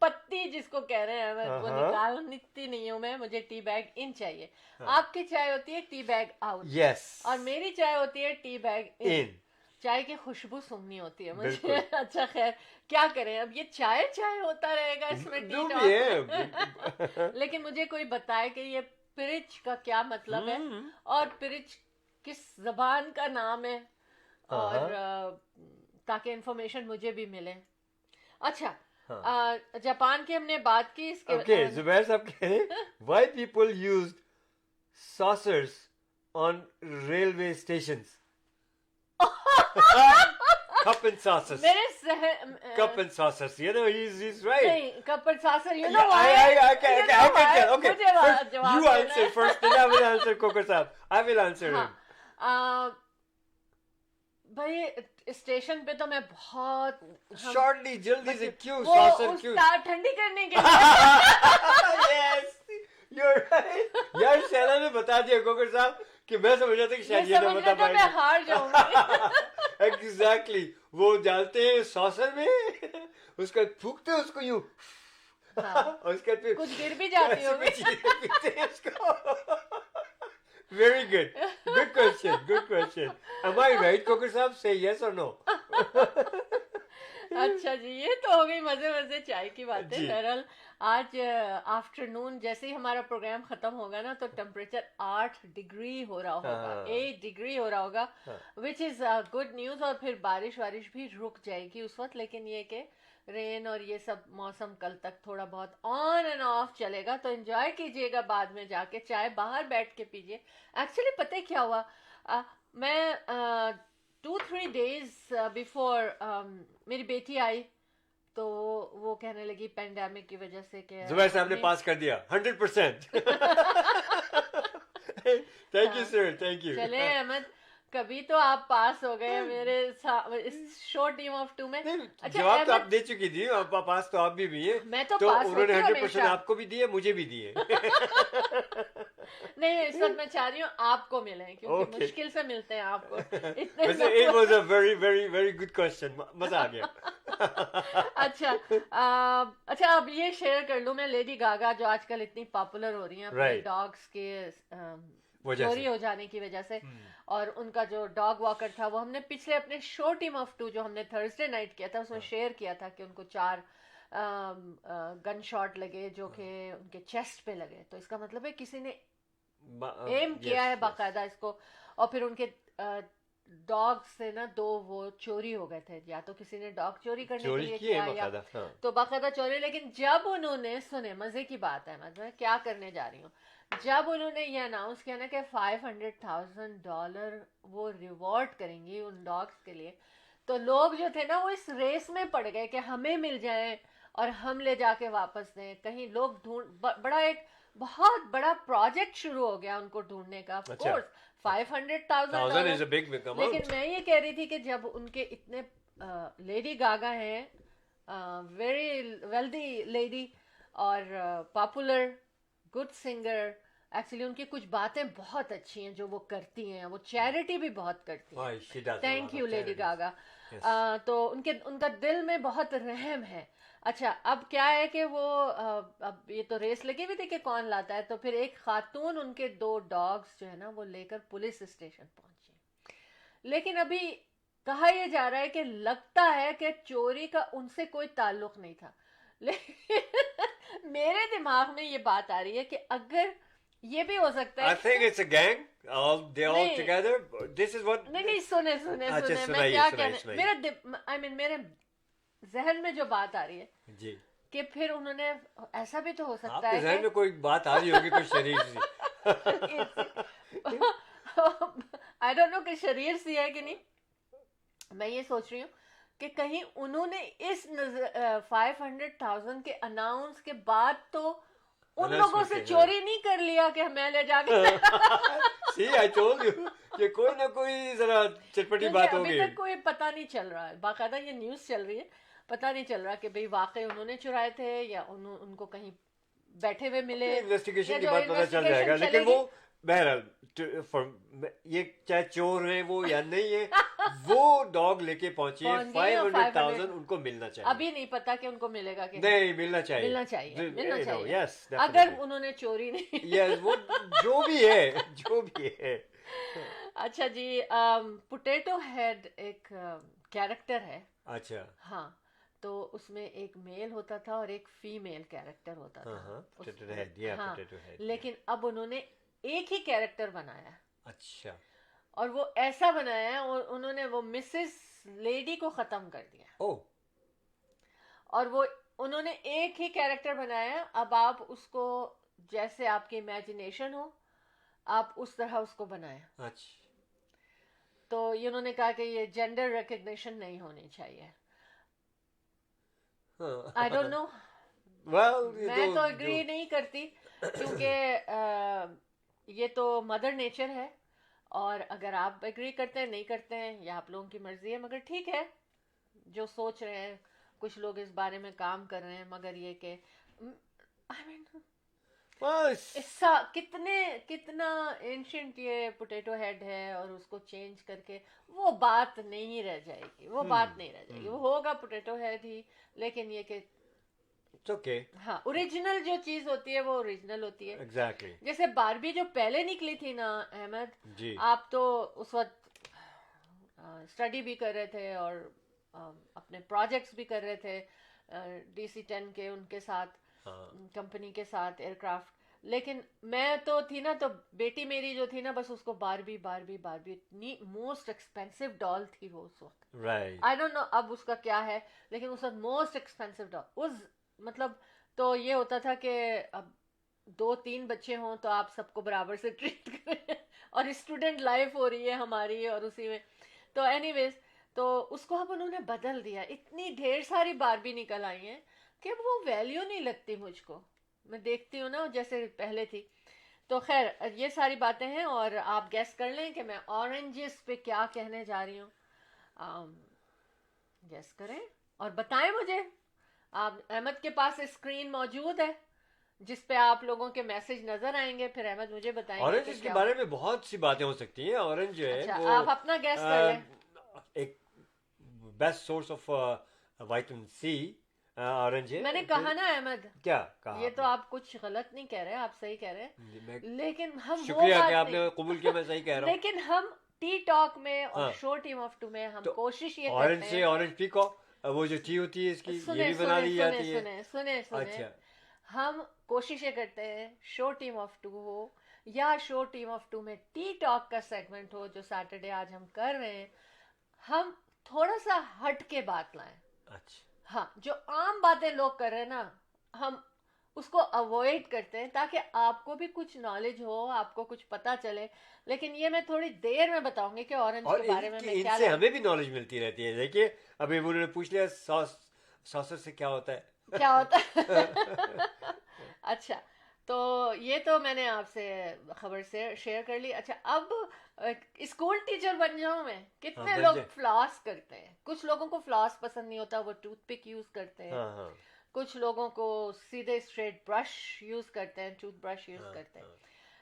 पत्ती जिसको कह रहे हैं मैं वो निकालती नहीं हूँ मैं, मुझे टी बैग इन चाहिए। आपकी चाय होती है टी बैग आउट, यस, और मेरी चाय होती है टी बैग इन। चाय की खुशबू सूंघनी होती है मुझे। अच्छा खैर, क्या करें, अब ये चाय चाय होता रहेगा इसमें टी टॉक। लेकिन मुझे कोई बताए कि ये पिरिच का क्या मतलब है, और पिरिच किस जबान का नाम है, और ताकि इंफॉर्मेशन मुझे भी मिले। अच्छा, जापान की हमने बात की। इसके ओके, जुबैर साहब कह रहे हैं why people used saucers on railway stations. Cup and saucers. Cup and saucers. You know, he's right. नहीं, cup and saucer, you know why? I can tell. Okay, first, जवाब you answer first, then I will answer Coker साहब. I will answer him. भाई station पे तो मैं बहुत Shortly, जल्दी से क्यों saucer क्यों? ठंडी करने के लिए। Yes, you're right. यार शैला ने बता दिया कोकर साहब कि मैं समझ रहा था कि शायद ये ना बता पाएंगे। मैं हार जाऊंगी। Exactly, वो डालते हैं सॉसर में, उसका फूकते हैं उसको यूं, और उसके बाद फिर कुछ गिर भी जाती होगी। पीते हैं उसको। Very good. Good question. Good question. Am I right, Kokar साहब? Say yes or no. अच्छा जी, ये तो हो गई मजे मजे चाय की बातें। बहरहाल आज आफ्टरनून जैसे ही हमारा प्रोग्राम खत्म होगा ना, तो टेम्परेचर 8 डिग्री हो रहा होगा, 8 डिग्री हो रहा होगा, विच इज गुड न्यूज। और फिर बारिश वारिश भी रुक जाएगी उस वक्त, लेकिन ये कि रेन और ये सब मौसम कल तक थोड़ा बहुत ऑन एंड ऑफ चलेगा, तो एंजॉय कीजिएगा। बाद में जाके चाय बाहर बैठ के पीजिए। एक्चुअली पता है क्या हुआ, मैं 2-3 days बिफोर मेरी बेटी आई, तो वो कहने लगी पेंडेमिक की वजह से कि जुबैर साहब ने पास कर दिया 100%। Thank you sir, thank you. चले अहमद, कभी तो आप पास हो गए मेरे इस शॉर्ट टीम ऑफ 2 में। अच्छा, जवाब तो आप दे चुकी थी, पास तो आप भी है। मैं तो पास उन्होंने 100% आपको भी दिए, मुझे भी दिए। नहीं, इस वक्त मैं चाह रही हूँ आपको मिले, क्योंकि मुश्किल से मिलते हैं आपको। It was a very very very good question. मजा आ गया। अच्छा, अब ये शेयर कर लूं मैं, लेडी गागा जो आजकल इतनी पॉपुलर हो रही हैं अपने डॉग्स के चोरी हो जाने की वजह से, और उनका जो डॉग वॉकर था वो हमने पिछले अपने शो टीम ऑफ 2 जो हमने थर्सडे नाइट किया था उसमें शेयर किया था कि उनको 4 गन शॉट लगे जो कि उनके चेस्ट पे लगे। तो इसका मतलब है किसी ने एम किया है बाकायदा इसको, और फिर उनके डॉग से ना 2 वो चोरी हो गए थे, या तो किसी ने डॉग चोरी करने के लिए किया या तो बाकायदा चोरी। लेकिन जब उन्होंने, सुने मजे की बात है, मैं क्या करने जा रही हूँ, जब उन्होंने ये अनाउंस किया ना कि $500,000 वो रिवॉर्ड करेंगी उन डॉग्स के लिए, तो लोग जो थे ना वो इस रेस में पड़ गए कि हमें मिल जाए और हम ले जाके वापस दें। कहीं लोग बड़ा एक बहुत बड़ा प्रोजेक्ट शुरू हो गया उनको ढूंढने का। Of course $500,000 is a big amount. लेकिन मैं ये कह रही थी कि जब उनके इतने लेडी गागा हैं, वेरी वेल्दी लेडी और पॉपुलर गुड सिंगर, एक्चुअली उनकी कुछ बातें बहुत अच्छी हैं जो वो करती हैं, वो चैरिटी भी बहुत करती हैं। Thank you Lady Gaga. तो उनका दिल में बहुत रहम है। अच्छा, अब क्या है कि वो अब ये तो रेस लगी हुई थी कि कौन लाता है, तो फिर एक खातून उनके 2 डॉग्स जो है ना वो लेकर पुलिस स्टेशन पहुंची। लेकिन अभी कहा यह जा रहा है कि लगता है कि चोरी का उनसे कोई ताल्लुक नहीं था। लेकिन मेरे दिमाग में ये बात आ रही है कि अगर ये भी हो सकता है, I think it's a gang. They're all together. This is what. नहीं, सुने मैं क्या कहने, मेरे जहन में जो बात आ रही है जी, कि फिर उन्होंने, ऐसा भी तो हो सकता आपके है जहन में कोई बात आ रही होगी कोई शरीर सी। आई डोंट नो कि शरीर सी है कि नहीं। मैं ये सोच रही हूँ कि कहीं उन्होंने इस 500,000 के अनाउंस के बाद तो उन लोगों से चोरी नहीं कर लिया कि मैं ले जाके। See, I told you कि कोई ना कोई जरा चटपटी बात होगी। अभी तक कोई पता नहीं चल रहा है, बाकायदा ये न्यूज़ चल रही है, पता नहीं चल रहा कि भाई वाकई उन्होंने चुराए थे या उनको कहीं बैठे हुए मिले। इन्वेस्टिगेशन के बाद पता चल जाएगा। लेकिन वो बहरहाल ये चाहे चोर है वो या नहीं है, वो डॉग लेके पहुंचे पहुंच गए और 500,000 उनको मिलना चाहिए। अभी नहीं पता कि उनको मिलेगा कि नहीं, मिलना चाहिए, मिलना चाहिए, मिलना चाहिए। यस, अगर उन्होंने चोरी नहीं यस, वो जो भी है, जो भी है। अच्छा जी, पोटैटो हेड एक कैरेक्टर है। अच्छा, हाँ, तो उसमें एक मेल होता था और एक फीमेल कैरेक्टर होता था। हाँ, उस- पोटैटो हेड, या हाँ, पोटैटो हेड, लेकिन अब उन्होंने एक ही कैरेक्टर बनाया अच्छा, और वो ऐसा बनाया है और उन्होंने वो मिसेस लेडी को खत्म कर दिया ओ, और वो उन्होंने एक ही कैरेक्टर बनाया है। अब आप उसको जैसे आपकी इमेजिनेशन हो आप उस तरह उसको बनाएं। अच्छा, तो ये उन्होंने कहा कि ये जेंडर रिकग्निशन नहीं होनी चाहिए। आई डोंट नो, वेल, मैं तो एग्री नहीं करती क्योंकि ये तो मदर नेचर है और अगर आप एग्री करते हैं नहीं करते हैं या आप लोगों की मर्जी है, मगर ठीक है जो सोच रहे हैं। कुछ लोग इस बारे में काम कर रहे हैं, मगर ये कि आई मीन इसका कितना एंशियंट ये पोटैटो हेड है और उसको चेंज करके वो बात नहीं रह जाएगी, वो बात नहीं रह जाएगी, वो होगा पोटैटो हेड ही। लेकिन ये कि इट्स ओके, हाँ, ओरिजिनल जो चीज होती है वो ओरिजिनल होती है। एग्जैक्टली, जैसे बारबी जो पहले निकली थी ना अहमद, जी, आप तो उस वक्त स्टडी भी कर रहे थे और अपने प्रोजेक्ट्स भी कर रहे थे DC-10 के उनके साथ, हाँ, कंपनी के साथ एयरक्राफ्ट। लेकिन मैं तो थी ना, तो बेटी मेरी जो थी ना, बस उसको बारबी बारबी बारबी, इतनी मोस्ट एक्सपेंसिव डॉल थी वो उस वक्त। राइट, आई डोंट नो अब उसका क्या है, लेकिन उस वक्त मोस्ट एक्सपेंसिव डॉल उस मतलब। तो ये होता था कि अब 2-3 बच्चे हों तो आप सबको बराबर से ट्रीट करें और स्टूडेंट लाइफ हो रही है हमारी और उसी में। तो एनीवेज, तो उसको अब उन्होंने बदल दिया। इतनी ढेर सारी बारबी निकल आई हैं कि अब वो वैल्यू नहीं लगती मुझको। मैं देखती हूँ ना जैसे पहले थी। तो खैर ये सारी बातें हैं और आप गैस कर लें कि मैं ऑरेंजेस पे क्या कहने जा रही हूँ। गैस करें और बताएं मुझे। आप अहमद के पास स्क्रीन मौजूद है जिस पे आप लोगों के मैसेज नजर आएंगे, फिर अहमद मुझे बताएंगे ऑरेंज कि के क्या। बारे में बहुत सी बातें हो सकती हैं। ऑरेंज जो है अच्छा, वो आप अपना गैस कर लें। एक best source of vitamin C orange है। मैंने कहा ना अहमद, क्या कहा ये तो आपने? आप कुछ गलत नहीं कह रहे, आप सही कह रहे हैं। मैं लेकिन हम वो शुक्रिया बात कि आपने नहीं, कबूल किया, मैं सही कह रहा हूँ। लेकिन हम टी टॉक में और हाँ। शो टीम ऑफ टू में हम तो कोशिश ये ऑरेंज करते से हैं। ऑरेंज पीको, वो जो टी होती है इसकी, ये सुने भी बना सुने ली सुने जाती है। सुने सुने सुने अच्छा, हम कोशिश ये करते हैं शो टीम ऑफ टू हो या शो टीम ऑफ टू में टी टॉक का सेगमेंट हो जो सैटरडे आज हम कर रहे हैं, हम थोड़ा सा हट के बात लाएं। अच्छा, हाँ, जो आम बातें लोग कर रहे हैं ना, हम उसको अवॉइड करते हैं ताकि आपको भी कुछ नॉलेज हो, आपको कुछ पता चले। लेकिन ये मैं थोड़ी देर में बताऊंगी कि ऑरेंज और के बारे में मैं क्या इनसे हमें भी नॉलेज मिलती रहती है। देखिए अभी उन्होंने पूछ लिया सॉसर से क्या होता है। क्या होता है। अच्छा, तो ये तो मैंने आपसे खबर से शेयर कर ली। अच्छा, अब स्कूल टीचर बन जाऊं मैं। कितने बन लोग जाए। फ्लॉस करते हैं, कुछ लोगों को फ्लॉस पसंद नहीं होता, वो टूथपिक यूज करते हैं। हाँ, हाँ, कुछ लोगों को सीधे स्ट्रेट ब्रश यूज करते हैं, टूथ ब्रश यूज हाँ, करते हैं।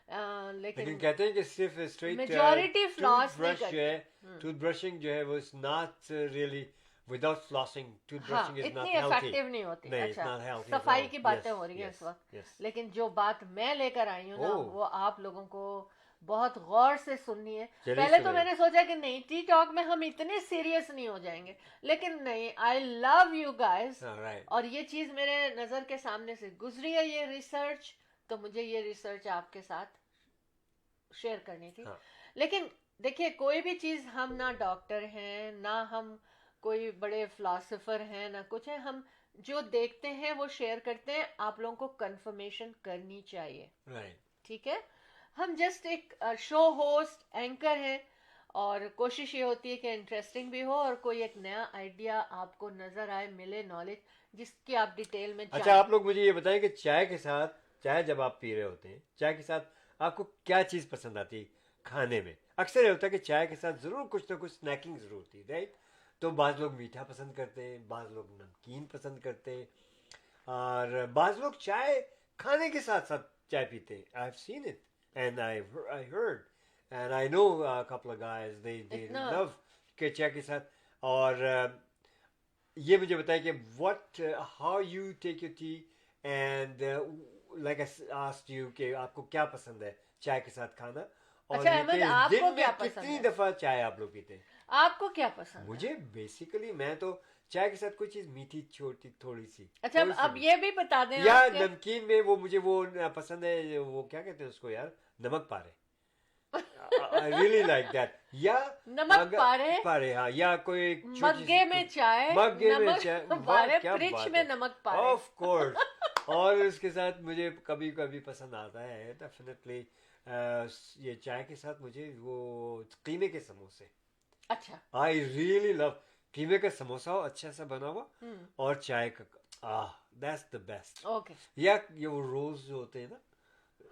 हाँ। लेकिन लेकिन कहते हैं कि सिर्फ स्ट्रेट मेजॉरिटी फ्लॉस नहीं टूथ जो करती। है, टूथ ब्रशिंग जो है वो is not really without flossing. Tooth हाँ, ब्रशिंग इज नॉट इतनी हेल्थी। इफेक्टिव नहीं होती। नहीं, अच्छा, it's not healthy at सफाई all. की बातें Yes, हो रही हैं yes, इस वक्त। yes. लेकिन जो बात मैं लेकर आई हूँ ना, Oh. वो आप लोगों को बहुत गौर से सुननी है। चलिए पहले तो सुनाइए। मैंने सोचा कि नहीं, टी टॉक में हम इतने सीरियस नहीं हो जाएंगे, लेकिन नहीं, I love you guys. Alright. और ये चीज मेरे नजर के सामने से गुजरी है, ये रिसर्च, तो मुझे ये रिसर्च आपके साथ शेयर करनी थी। हाँ। लेकिन देखिए, कोई भी चीज, हम ना डॉक्टर हैं, ना हम कोई बड़े फिलोसोफर हैं, ना कुछ है। हम जो देखते हैं वो शेयर करते हैं, आप लोगों को कंफर्मेशन करनी चाहिए। Right. ठीक है, हम जस्ट एक शो होस्ट एंकर हैं और कोशिश ये होती है कि इंटरेस्टिंग भी हो और कोई एक नया आइडिया आपको नजर आए, मिले नॉलेज जिसकी आप डिटेल में अच्छा, आप लोग मुझे ये बताएं कि चाय के साथ, चाय जब आप पी रहे होते हैं, चाय के साथ आपको क्या चीज़ पसंद आती है खाने में? अक्सर ये होता है कि चाय के साथ ज़रूर कुछ ना कुछ स्नैकिंग ज़रूर होती है, राइट? तो बाज़ लोग मीठा पसंद करते हैं, बाज़ लोग नमकीन पसंद करते हैं, और बाज़ लोग चाय खाने के साथ साथ चाय पीते हैं। I have seen it. and I heard and I know a couple of guys they इतना love के चाय के साथ और ये मुझे बताइए कि what how you take your tea and like I asked you कि आपको क्या पसंद है चाय के साथ खाना और अच्छा ये अहमद, कि आपको दिन क्या में पसंद कितनी है? दफा चाय आप लोग पीते हैं? आपको क्या पसंद है? मुझे बेसिकली मैं तो चाय के साथ कोई चीज मीठी छोटी थोड़ी सी अच्छा थोड़ी सी अब भी। ये भी बता दें या आपके नमकीन में वो मुझे वो पसंद है वो क्या कहते हैं उसको यार नमक पारे आई रियली लाइक दैट या नमक पारे पारे हाँ या कोई छोटी मग्गे सी में चाय मग्गे में नमक चाय पारे क्या फ्रिज बात में है नमक पारे ऑफ कोर्स और उसके साथ मुझे कभी कभी पसंद आता है डेफिनेटली ये चाय के साथ मुझे वो कीमे के समोसे अच्छा आई रियली लव कीमे का समोसा हो अच्छा सा बना हुआ और चाय का दैट्स द बेस्ट ओके या ये वो रोज जो होते हैं ना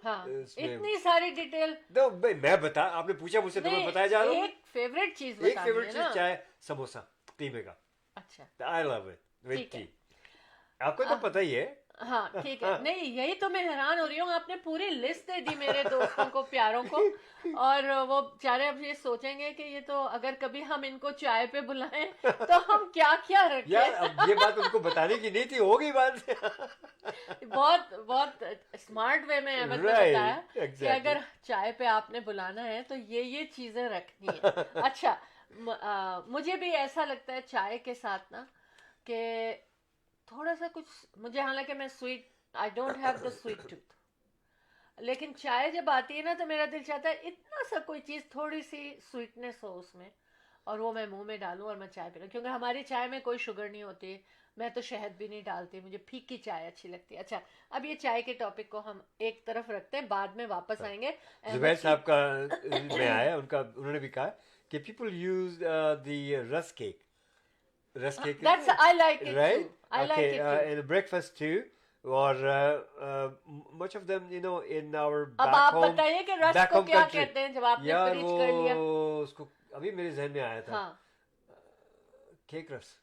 हाँ इसमें- इतनी सारी डिटेल तो भाई मैं बता आपने पूछा मुझसे तो मैं नहीं, बताया जा रहा हूँ एक फेवरेट चीज एक बतानी फेवरेट है चीज ना चाय समोसा कीमे का अच्छा आई लव इट विद ठीक है। टी आपको तो पता ही है हाँ ठीक है नहीं यही तो मैं हैरान हो रही हूँ आपने पूरी लिस्ट दे दी मेरे दोस्तों को प्यारों को और वो बेचारे अब ये सोचेंगे कि ये तो अगर कभी हम इनको चाय पे बुलाएं तो हम क्या क्या यार रखें अब ये बात उनको बताने की नहीं थी होगी बात बहुत बहुत स्मार्ट वे में अहमद ने Right, बताया कि exactly. अगर चाय पे आपने बुलाना है तो ये चीजें रखनी है अच्छा मुझे भी ऐसा लगता है चाय के साथ ना कि थोड़ा सा कुछ मुझे हालांकि मैं sweet I don't have the sweet tooth लेकिन चाय जब आती है ना तो मेरा दिल चाहता है इतना सा कोई चीज थोड़ी सी स्वीटनेस हो उसमें और वो मैं मुंह में डालूं और मैं चाय पी लूं क्योंकि हमारी चाय में कोई शुगर नहीं होती मैं तो शहद भी नहीं डालती मुझे फीकी चाय अच्छी लगती है अच्छा अब ये चाय के टॉपिक को हम एक तरफ रखते हैं बाद में वापस आएंगे जुबैर साहब का में आया उन्होंने भी कहा कि पीपल यूज द रस cake That's I like it right too. I like it too. in breakfast too or much of them you know in our अब back आप home बताइए कि रस back को home क्या country. कहते हैं जब आपने यार फ्रिज वो कर लिया उसको अभी मेरे जहन में आया था हाँ केक रस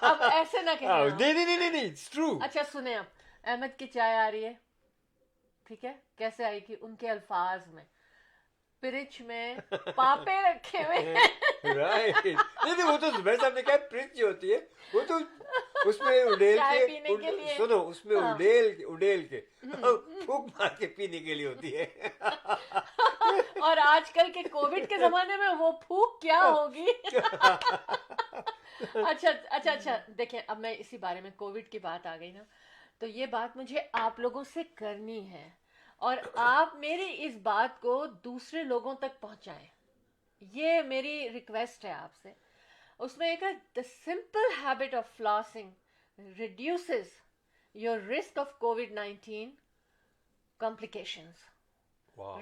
अब ऐसे ना कहिए आप। नहीं it's true अच्छा सुने आप अहमद की चाय आ रही है ठीक है कैसे आई कि उनके अल्फाज में फ्रिज में पापे रखे हुए हैं राइट नहीं वो तो जुबैर साहब ने कहा फ्रिज जो होती है वो तो उसमें उड़ेल चाय पीने के के लिए। सुनो उसमें हाँ। उड़ेल के फूक मार के पीने के लिए होती है और आजकल के कोविड के जमाने में वो फूक क्या होगी अच्छा देखिए अब मैं इसी बारे में कोविड की बात आ गई ना तो ये बात मुझे आप लोगों से करनी है और आप मेरी इस बात को दूसरे लोगों तक पहुंचाएं ये मेरी रिक्वेस्ट है आपसे उसमें एक है the simple habit of flossing reduces your risk of COVID-19 complications. Wow.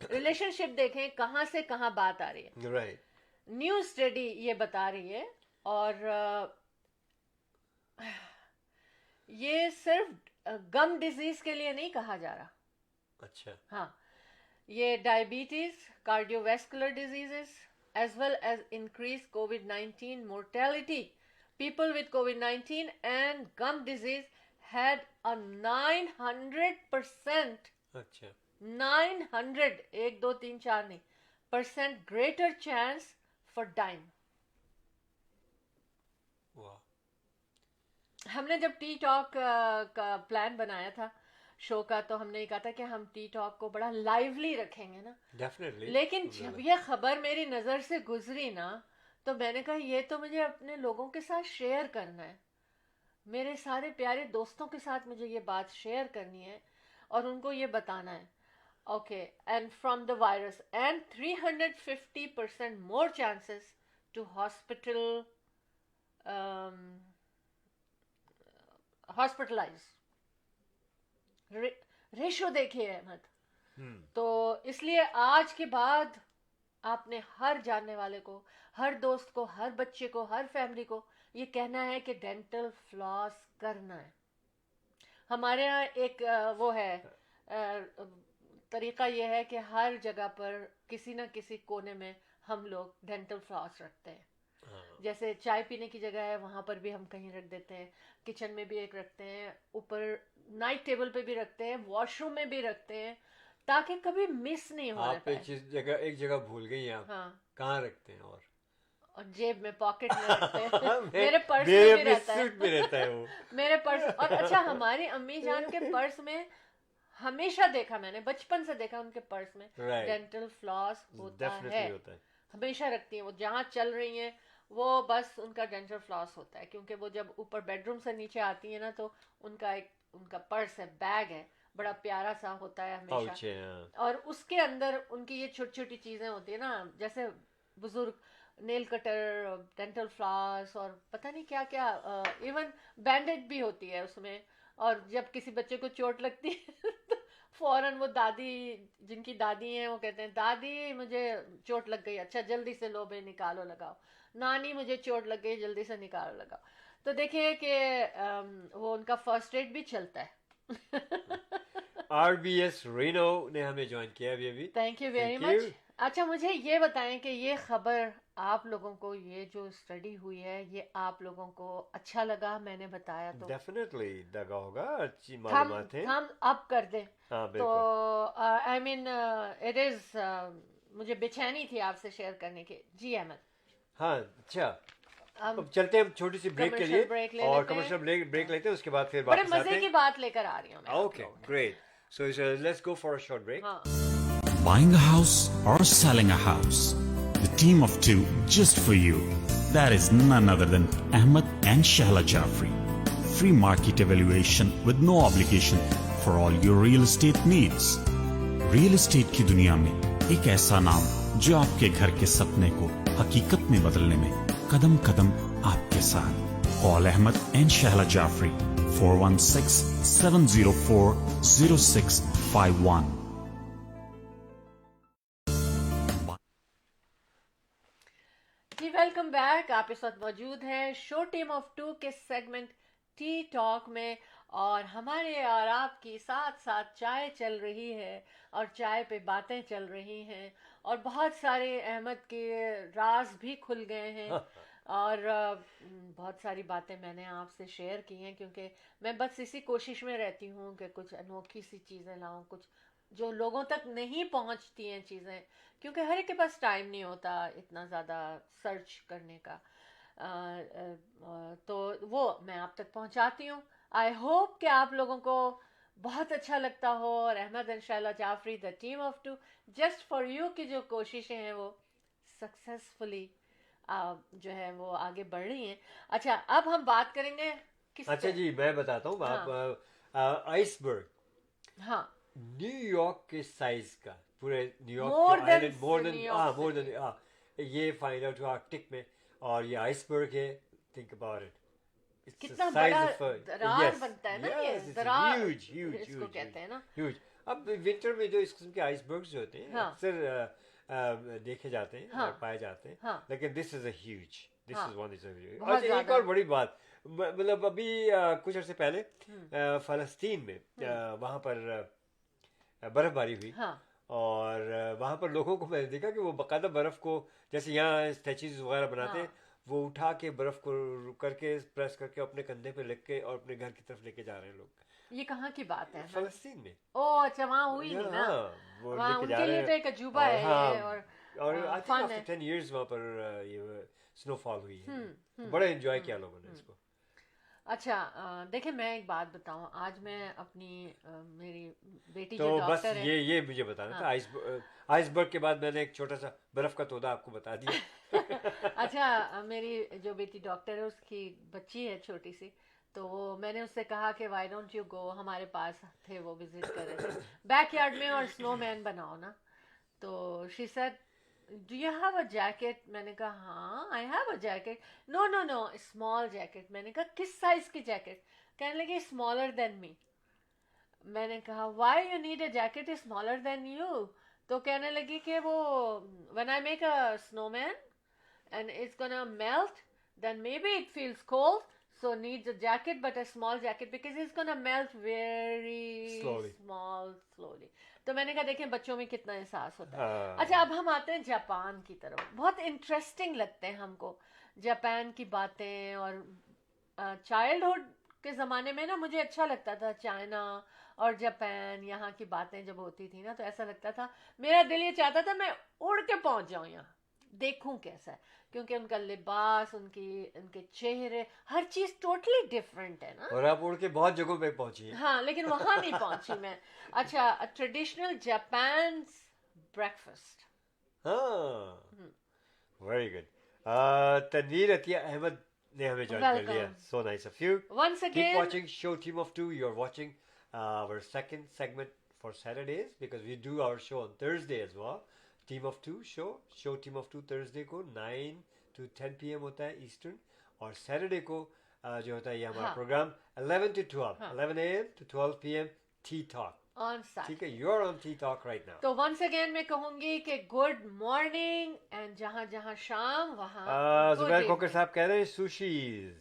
Relationship देखें कहां से कहां बात आ रही है राइट न्यू स्टडी ये बता रही है और ये सिर्फ गम डिजीज के लिए नहीं कहा जा रहा अच्छा हाँ ये diabetes cardiovascular diseases as well as increased COVID-19 mortality. People with COVID-19 and gum disease had a 900% अच्छा 900 1 2 3 4 नहीं % greater chance for dying. वाह हमने जब टी टॉक का प्लान बनाया था शो का तो हमने ये कहा था कि हम टी टॉक को बड़ा लाइवली रखेंगे ना डेफिनेटली लेकिन जब ये खबर मेरी नज़र से गुजरी ना तो मैंने कहा ये तो मुझे अपने लोगों के साथ शेयर करना है मेरे सारे प्यारे दोस्तों के साथ मुझे ये बात शेयर करनी है और उनको ये बताना है okay and from the virus and 350% more chances to hospitalise ratio देखिए अहमद तो इसलिए आज के बाद आपने हर जानने वाले को हर दोस्त को हर बच्चे को हर फैमिली को ये कहना है कि डेंटल फ्लॉस करना है हमारे यहाँ एक वो है तरीका ये है कि हर जगह पर किसी ना किसी कोने में हम लोग डेंटल फ्लॉस रखते हैं जैसे चाय पीने की जगह है वहां पर भी हम कहीं रख देते हैं किचन में भी एक रखते हैं ऊपर नाइट टेबल पे भी रखते हैं, वॉशरूम में भी रखते हैं, ताकि कभी मिस नहीं होने आप पाए। एक जगह भूल गई हैं आप। हाँ, कहाँ रखते हैं? और और जेब में, पॉकेट में रखते हैं। मे- मेरे पर्स मेरे में भी अपने रहता सूट में है। रहता है वो। मेरे पर्स, और अच्छा हमारी अम्मी जान के पर्स में हमेशा देखा मैंने, बचपन से देखा उनके पर्स में Right. डेंटल फ्लॉस होता डेफिनेटली है, होता है। हमेशा रखती हैं वो, जहाँ चल रही हैं वो बस उनका डेंटल फ्लॉस होता है, क्योंकि वो जब ऊपर बेडरूम से नीचे आती है ना, तो उनका पर्स है, बैग है, बड़ा प्यारा सा होता है हमेशा। पाउच है, हाँ। और उसके अंदर उनकी ये छोटी छोटी चीजें होती है ना, जैसे बुजुर्ग नेल कटर, डेंटल फ्लॉस और पता नहीं क्या क्या, इवन बैंडेज भी होती है उसमें। और जब किसी बच्चे को चोट लगती है तो फौरन वो दादी, जिनकी दादी हैं, वो कहते हैं दादी मुझे चोट लग गई, अच्छा जल्दी से लो बे निकालो लगाओ, नानी मुझे चोट लग गई जल्दी से निकालो लगाओ। तो देखिए कि वो उनका फर्स्ट एड भी चलता है। RBS रेनो ने हमें ज्वाइन किया अभी। Thank you very Thank you. Much. अच्छा मुझे ये बताएं कि ये खबर आप लोगों को, ये जो स्टडी हुई है, ये आप लोगों को अच्छा लगा? मैंने बताया तो डेफिनेटली लगा होगा, अच्छी थम मालूमात है। थम अप कर दे। हाँ तो बिल्कुल। आई मीन इट इज, मुझे बेचैनी थी आपसे शेयर करने की। जी अहमद, हाँ अच्छा, हम अब चलते हैं हम छोटी सी ब्रेक के commercial लिए, break ले और लेते हैं। कमर्शियल ब्रेक लेते हैं, उसके बाद फिर बड़े वापस मजे आते की हैं। बात लेकर आ रही हूँ मैं आप ओके लोगों के great, so let's go for a short break. लिए। हाँ, Buying a house or selling a house? The team of two just for you. That is none other than Ahmed and Shahla Jafri. Free market evaluation with no obligation for all your real estate needs. Real estate की दुनिया में एक ऐसा नाम जो आपके घर के सपने को हकीकत में बदलने में कदम कदम आपके साथ। Call Ahmed and Shahla Jafri 416-704-0651. जी वेलकम बैक। आप इस वक्त मौजूद हैं शो टीम ऑफ टू के सेगमेंट टी टॉक में, और हमारे और आपकी साथ साथ चाय चल रही है, और चाय पे बातें चल रही हैं, और बहुत सारे अहमद के राज भी खुल गए हैं। और बहुत सारी बातें मैंने आपसे शेयर की हैं, क्योंकि मैं बस इसी कोशिश में रहती हूँ कि कुछ अनोखी सी चीज़ें लाऊं, कुछ जो लोगों तक नहीं पहुँचती हैं चीज़ें, क्योंकि हर एक के पास टाइम नहीं होता इतना ज़्यादा सर्च करने का। तो वो मैं आप तक पहुँचाती हूँ। आई होप कि आप लोगों को बहुत अच्छा लगता हो, और Ahmed and Shaila Jafri the team of two just for you की जो कोशिशें हैं वो सक्सेसफुली जो है वो आगे बढ़ रही हैं। अच्छा अब हम बात करेंगे किस अच्छा जी, मैं बताता हूँ। आप आइसबर्ग हाँ, न्यूयॉर्क के साइज का, पूरे न्यूयॉर्क More के than island, more than, New York मोर City. देन, ये फाइंड आउट हुआ आर्कटिक में, और ये आइसबर्ग है। थिंक अबाउट इट, कितना बड़ा दरार बनता है ना, ये दरार इसको कहते हैं ना। ह्यूज। अब विंटर में जो इस किस्म के आइसबर्ग्स जो होते हैं हाँ। अक्सर देखे जाते हैं हाँ। और पाए जाते हैं, हाँ। लेकिन this is a huge, this हाँ। Is one is a huge. बहुत अच्छा एक ज्यादा। और बड़ी बात, मतलब अभी कुछ अर्से पहले फलस्तीन में वहाँ पर बर्फबारी हुई, हाँ, और वहाँ पर लोगों को मैंने देखा कि वो बाकायदा बर्फ़ को, जैसे यहाँ स्टैचूज वगैरह बनाते हैं, हाँ। वो उठा के बर्फ़ को करके प्रेस करके अपने कंधे पे रख के और अपने घर की तरफ लेके जा रहे हैं लोग। ये कहाँ की बात है? फलस्तीन में। ओ अच्छा, वहाँ हुई नहीं ना। हाँ, वो वहाँ लेके जा उनके रहे लिए हैं। तो एक अजूबा और है हाँ, ये, और आई थिंक फन आफ्टर है। 10 years वहाँ पर ये स्नोफॉल हुई है। बड़ा एंजॉय किया लोगों ने इसको। अच्छा देखिए मैं एक बात बताऊं, आज मैं अपनी मेरी बेटी तो जो बस डॉक्टर है। ये मुझे बताना हाँ। था। आइसबर्ग के बाद मैंने एक छोटा सा बर्फ का तोदा आपको बता दिया। अच्छा मेरी जो बेटी डॉक्टर है, उसकी बच्ची है छोटी सी, तो वो मैंने उससे कहा कि व्हाई डोंट यू गो, हमारे पास थे वो विजिट कर रहे थे बैकयार्ड में, और स्नोमैन बनाओ ना। तो she said do you have a jacket? मैंने कहा हाँ I have a jacket. No no no, small jacket. मैंने कहा किस साइज की जैकेट? कहने लगी स्मॉलर देन मी। मैंने कहा why you need a jacket smaller than you? तो कहने लगी कि वो when I make a snowman and it's gonna melt, then maybe it feels cold, so needs a jacket, but a small jacket because it's gonna melt very slowly. तो मैंने कहा देखें बच्चों में कितना एहसास होता है। हाँ। अच्छा अब हम आते हैं जापान की तरफ। बहुत इंटरेस्टिंग लगते हैं हमको जापान की बातें, और चाइल्डहुड के ज़माने में ना मुझे अच्छा लगता था चाइना और जापान, यहाँ की बातें जब होती थी ना तो ऐसा लगता था, मेरा दिल ये चाहता था मैं उड़ के पहुंच जाऊं यहाँ, देखूं कैसा है, क्योंकि उनका लिबास, उनके चेहरे, हर चीज टोटली डिफरेंट है ना। और आप उड़ के बहुत जगहों पे पहुंची हैं। हाँ, लेकिन वहां नहीं पहुंची मैं। अच्छा, ट्रेडिशनल जापान ब्रेकफास्ट। हाँ, वेरी गुड। तनवीर अतिया अहमद ने हमें ज्वाइन कर लिया। Welcome so nice of you. Once Keep again. watching show Team of Two. You're watching our second segment for Saturdays because we do our show on Thursday as well. Team of Two show Team of Two Thursday को 9 to 10 p.m. होता है Eastern, और Saturday को जो होता है ये हमारा हाँ, प्रोग्राम 11 to 12, हाँ, 11 a.m. to 12 p.m. Tea Talk. On ठीक है, Saturday. you're on Tea Talk right now. तो वंस अगेन मैं कहूंगी कि गुड मॉर्निंग, एंड जहां जहां शाम वहां गुड जुबैर खोकर इवनिंग। साहब कह रहे हैं सुशीज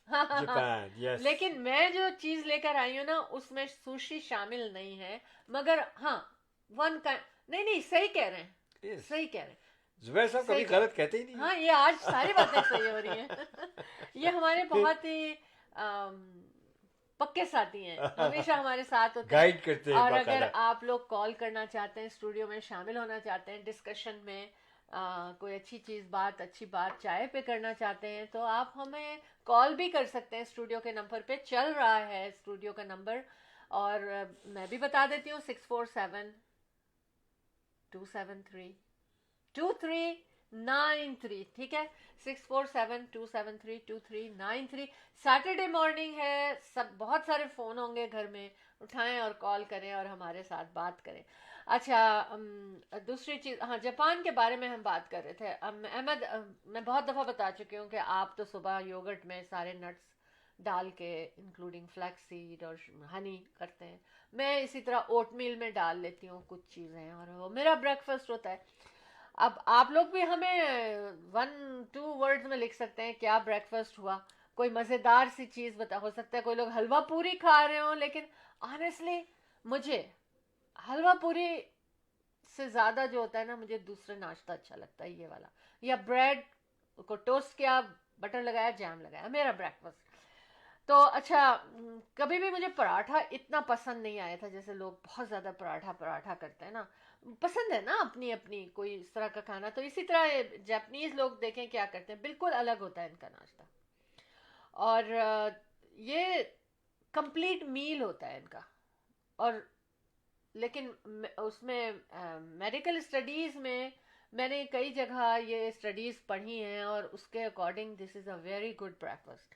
जापान। यस, लेकिन मैं जो चीज लेकर आई हूँ ना उसमें सुशी शामिल नहीं है, मगर हाँ, वन का नहीं नहीं, सही कह रहे हैं, यस, सही कह रहे हैं। जुबैर साहब कभी सही गलत कहते ही नहीं। हाँ, ये आज सारी बातें सही हो रही हैं। ये हमारे बहुत ही पक्के साथी हैं, हमेशा हमारे साथ होते हैं। गाइड करते हैं और अगर बाकायदा। आप लोग कॉल करना चाहते हैं, स्टूडियो में शामिल होना चाहते हैं, डिस्कशन में कोई अच्छी बात चाय पे करना चाहते हैं, तो आप हमें कॉल भी कर सकते हैं। स्टूडियो के नंबर पे चल रहा है स्टूडियो का नंबर, और मैं भी बता देती हूँ, 647-273-2393, ठीक है, 647-273-2393। सैटरडे मॉर्निंग है, सब बहुत सारे फ़ोन होंगे घर में, उठाएं और कॉल करें और हमारे साथ बात करें। अच्छा, दूसरी चीज़, हाँ, जापान के बारे में हम बात कर रहे थे। अहमद, मैं बहुत दफ़ा बता चुकी हूँ कि आप तो सुबह योगर्ट में सारे नट्स डाल के, इंक्लूडिंग फ्लैक्स सीड और हनी करते हैं। मैं इसी तरह ओटमील में डाल लेती हूँ कुछ चीज़ें, और वो मेरा ब्रेकफास्ट होता है। अब आप लोग भी हमें 1-2 वर्ड्स में लिख सकते हैं क्या ब्रेकफास्ट हुआ, कोई मज़ेदार सी चीज़ बता। हो सकता है कोई लोग हलवा पूरी खा रहे हो, लेकिन ऑनेस्टली मुझे हलवा पूरी से ज़्यादा जो होता है ना, मुझे दूसरा नाश्ता अच्छा लगता है, ये वाला, या ब्रेड को टोस्ट किया, बटर लगाया, जैम लगाया, मेरा ब्रेकफास्ट। तो अच्छा, कभी भी मुझे पराठा इतना पसंद नहीं आया था, जैसे लोग बहुत ज़्यादा पराठा करते हैं ना, पसंद है ना अपनी अपनी कोई इस तरह का खाना। तो इसी तरह जापानीज लोग देखें क्या करते हैं, बिल्कुल अलग होता है इनका नाश्ता, और ये कंप्लीट मील होता है इनका। और लेकिन उसमें मेडिकल स्टडीज़ में मैंने कई जगह ये स्टडीज़ पढ़ी हैं, और उसके according this is a very good breakfast.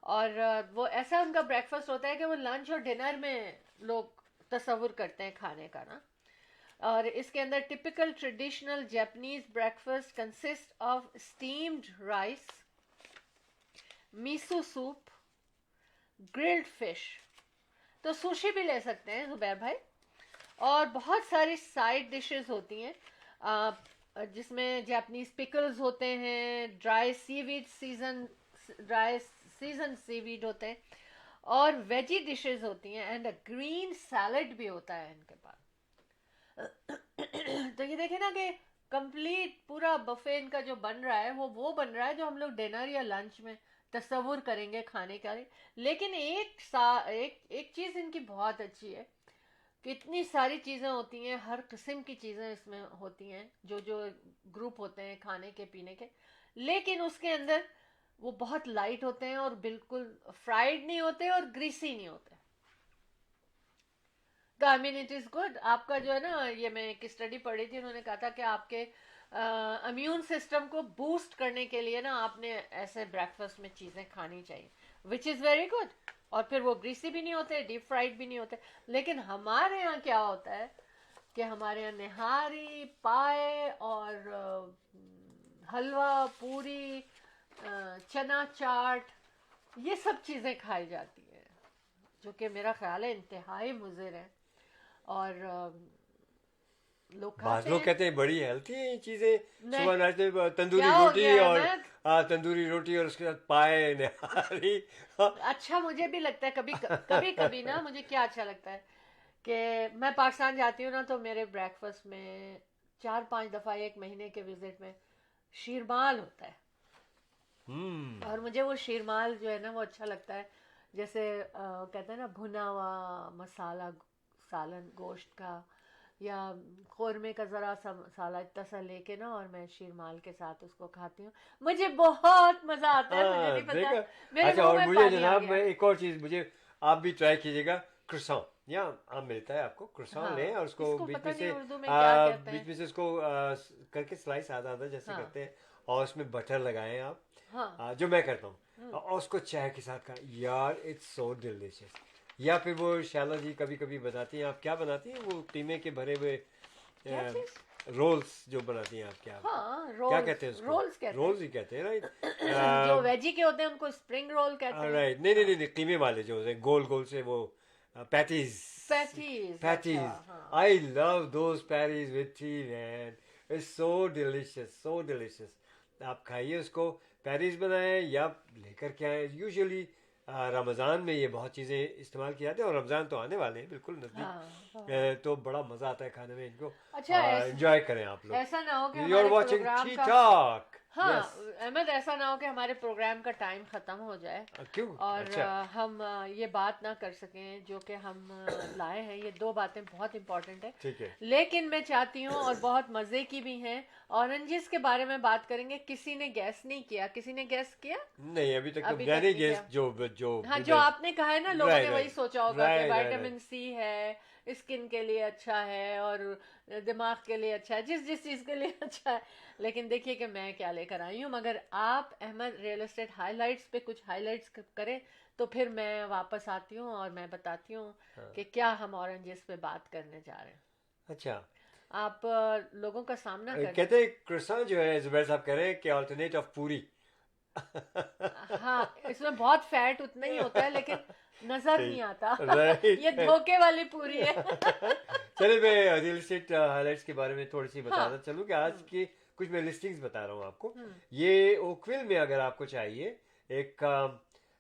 और वो ऐसा उनका ब्रेकफास्ट होता है कि वो लंच और डिनर में लोग तस्वुर करते हैं खाने का ना। और इसके अंदर typical traditional Japanese breakfast consist of steamed rice, miso soup, grilled fish, तो सुशी भी ले सकते हैं जुबैर भाई, और बहुत सारी साइड डिशेस होती हैं, जिसमें जापानीज पिकल्स होते हैं, ड्राई सीजन सीवीड होते हैं, और वेजी डिशेस होती हैं, एंड अ ग्रीन सैलड भी होता है इनके पास। तो ये देखें ना कि कंप्लीट पूरा बफे इनका जो बन रहा है, वो बन रहा है जो हम लोग डिनर या लंच में तस्वुर करेंगे खाने का। लेकिन एक चीज़ इनकी बहुत अच्छी है कि इतनी सारी चीज़ें होती हैं, हर किस्म की चीज़ें इसमें होती हैं, जो ग्रुप होते हैं खाने के पीने के, लेकिन उसके अंदर वो बहुत लाइट होते हैं और बिल्कुल फ्राइड नहीं होते और ग्रीसी नहीं होते। तो I mean it is good. आपका जो है ना, ये मैं एक स्टडी पढ़ी थी, उन्होंने कहा था कि आपके इम्यून सिस्टम को बूस्ट करने के लिए ना आपने ऐसे ब्रेकफास्ट में चीज़ें खानी चाहिए, विच इज़ वेरी गुड। और फिर वो ग्रीसी भी नहीं होते, डीप फ्राइड भी नहीं होते। लेकिन हमारे यहाँ क्या होता है कि हमारे यहाँ निहारी, पाए और हलवा पूरी, चना चाट, ये सब चीज़ें खाई जाती हैं, जो कि मेरा ख्याल है इंतहाई मुज़िर है। और लोग खाते लोग हैं। कहते हैं बड़ी हेल्थी है ये चीजें, नहीं, सुबह नाश्ते में तंदूरी क्या हो रोटी गया और अहमद? तंदूरी रोटी और उसके साथ पाए निहारी। अच्छा, मुझे भी लगता है कभी कभी ना, मुझे क्या अच्छा लगता है कि मैं पाकिस्तान जाती हूँ ना, तो मेरे ब्रेकफास्ट में 4-5 दफ़ा एक महीने के विजिट में शीरमाल होता है। और मुझे वो शीरमाल जो है ना, वो अच्छा लगता है जैसे कहते हैं ना भुना हुआ मसाला सालन गोश्त का, या कौरमे का ज़रा सा मसाला इतना सा लेके ना, और मैं शीरमाल के साथ उसको खाती हूँ। मुझे बहुत मज़ा आता है, मुझे हाँ नहीं पता, देखा। मेरे अच्छा, मुंह और में मुझे पानी आ जनाब गया। मैं एक और चीज़, मुझे आप भी ट्राई कीजिएगा क्रोसान। यहाँ मिलता है आपको, क्रोसान लें हाँ, और उसको इसको बीच पता में नहीं से उर्दू में क्या कहते बीच हैं। में से उसको करके स्लाइस आधा आधा जैसे हाँ करते हैं, और उसमें बटर लगाएं आप। हाँ। जो मैं करता हूँ, और उसको चाय के साथ खाएं यार, इट्स सो डिलीशियस। या फिर वो शैला जी कभी कभी बनाती हैं, आप क्या बनाती हैं वो कीमे के भरे हुए क्या चीज़? रोल्स जो बनाती हैं आप, क्या हाँ, क्या रोल्स, कहते हैं उसको? रोल्स कहते रोल्स ही कहते हैं, हैं। जो राइट? वेजी के होते हैं उनको स्प्रिंग रोल कहते हैं। राइट, नहीं नहीं हाँ, नहीं नहीं, कीमे वाले जो होते हैं गोल गोल से, वो पैटीज। पैटीज, अच्छा। पैटीज, हाँ I love those patties with T man, it's so delicious, so delicious. आप खाइए उसको, पैटीज बनाएं या लेकर के आए। यूजुअली रमज़ान में ये बहुत चीज़ें इस्तेमाल की जाती हैं, और रमज़ान तो आने वाले हैं बिल्कुल नज़दीक। हाँ हाँ। तो बड़ा मज़ा आता है खाने में इनको। अच्छा, एंजॉय करें आप लोग। ऐसा ना हो कि यू आर हमारे वॉचिंग प्रोग्राम टी का, टॉक। हाँ यस। अहमद, ऐसा ना हो कि हमारे प्रोग्राम का टाइम ख़त्म हो जाए क्यों? और अच्छा, हम ये बात ना कर सकें जो कि हम लाए हैं। ये दो बातें बहुत इंपॉर्टेंट है, ठीक है। लेकिन मैं चाहती हूँ, और बहुत मज़े की भी हैं। ऑरेंजेस के बारे में बात करेंगे। किसी ने गैस नहीं किया? किसी ने गैस किया? नहीं, अभी तक तो अभी तक मैंने नहीं गेस किया। जो जो हाँ, जो विद आपने कहा है ना, लोगों ने राइट वही राइट सोचा होगा कि राइट राइट विटामिन राइट। सी है, स्किन के लिए अच्छा है, और दिमाग के लिए अच्छा है, जिस जिस चीज़ के लिए अच्छा है। लेकिन देखिए कि मैं क्या लेकर आई हूँ। मगर आप अहमद रियल एस्टेट हाइलाइट्स पे कुछ हाइलाइट्स करें, तो फिर मैं वापस आती हूँ और मैं बताती हूँ कि क्या हम ऑरेंजेस पे बात करने जा रहे हैं। अच्छा, आप लोगों का सामना कर। कहते हैं croissant जो है, जुबैर साहब कह रहे हैं कि अल्टरनेट ऑफ पूरी। हाँ, इसमें बहुत फैट उतना ही होता है, लेकिन नजर सही, नहीं आता। ये राइट। धोखे वाली पूरी है। चलिए, मैं रियल एस्टेट हाइलाइट्स के बारे में थोड़ी सी हाँ। बताना चलूँ कि आज की कुछ मैं लिस्टिंग्स बता रहा हूँ आपको। हम्म। ये ओकविल में अगर आपको चाहिए, एक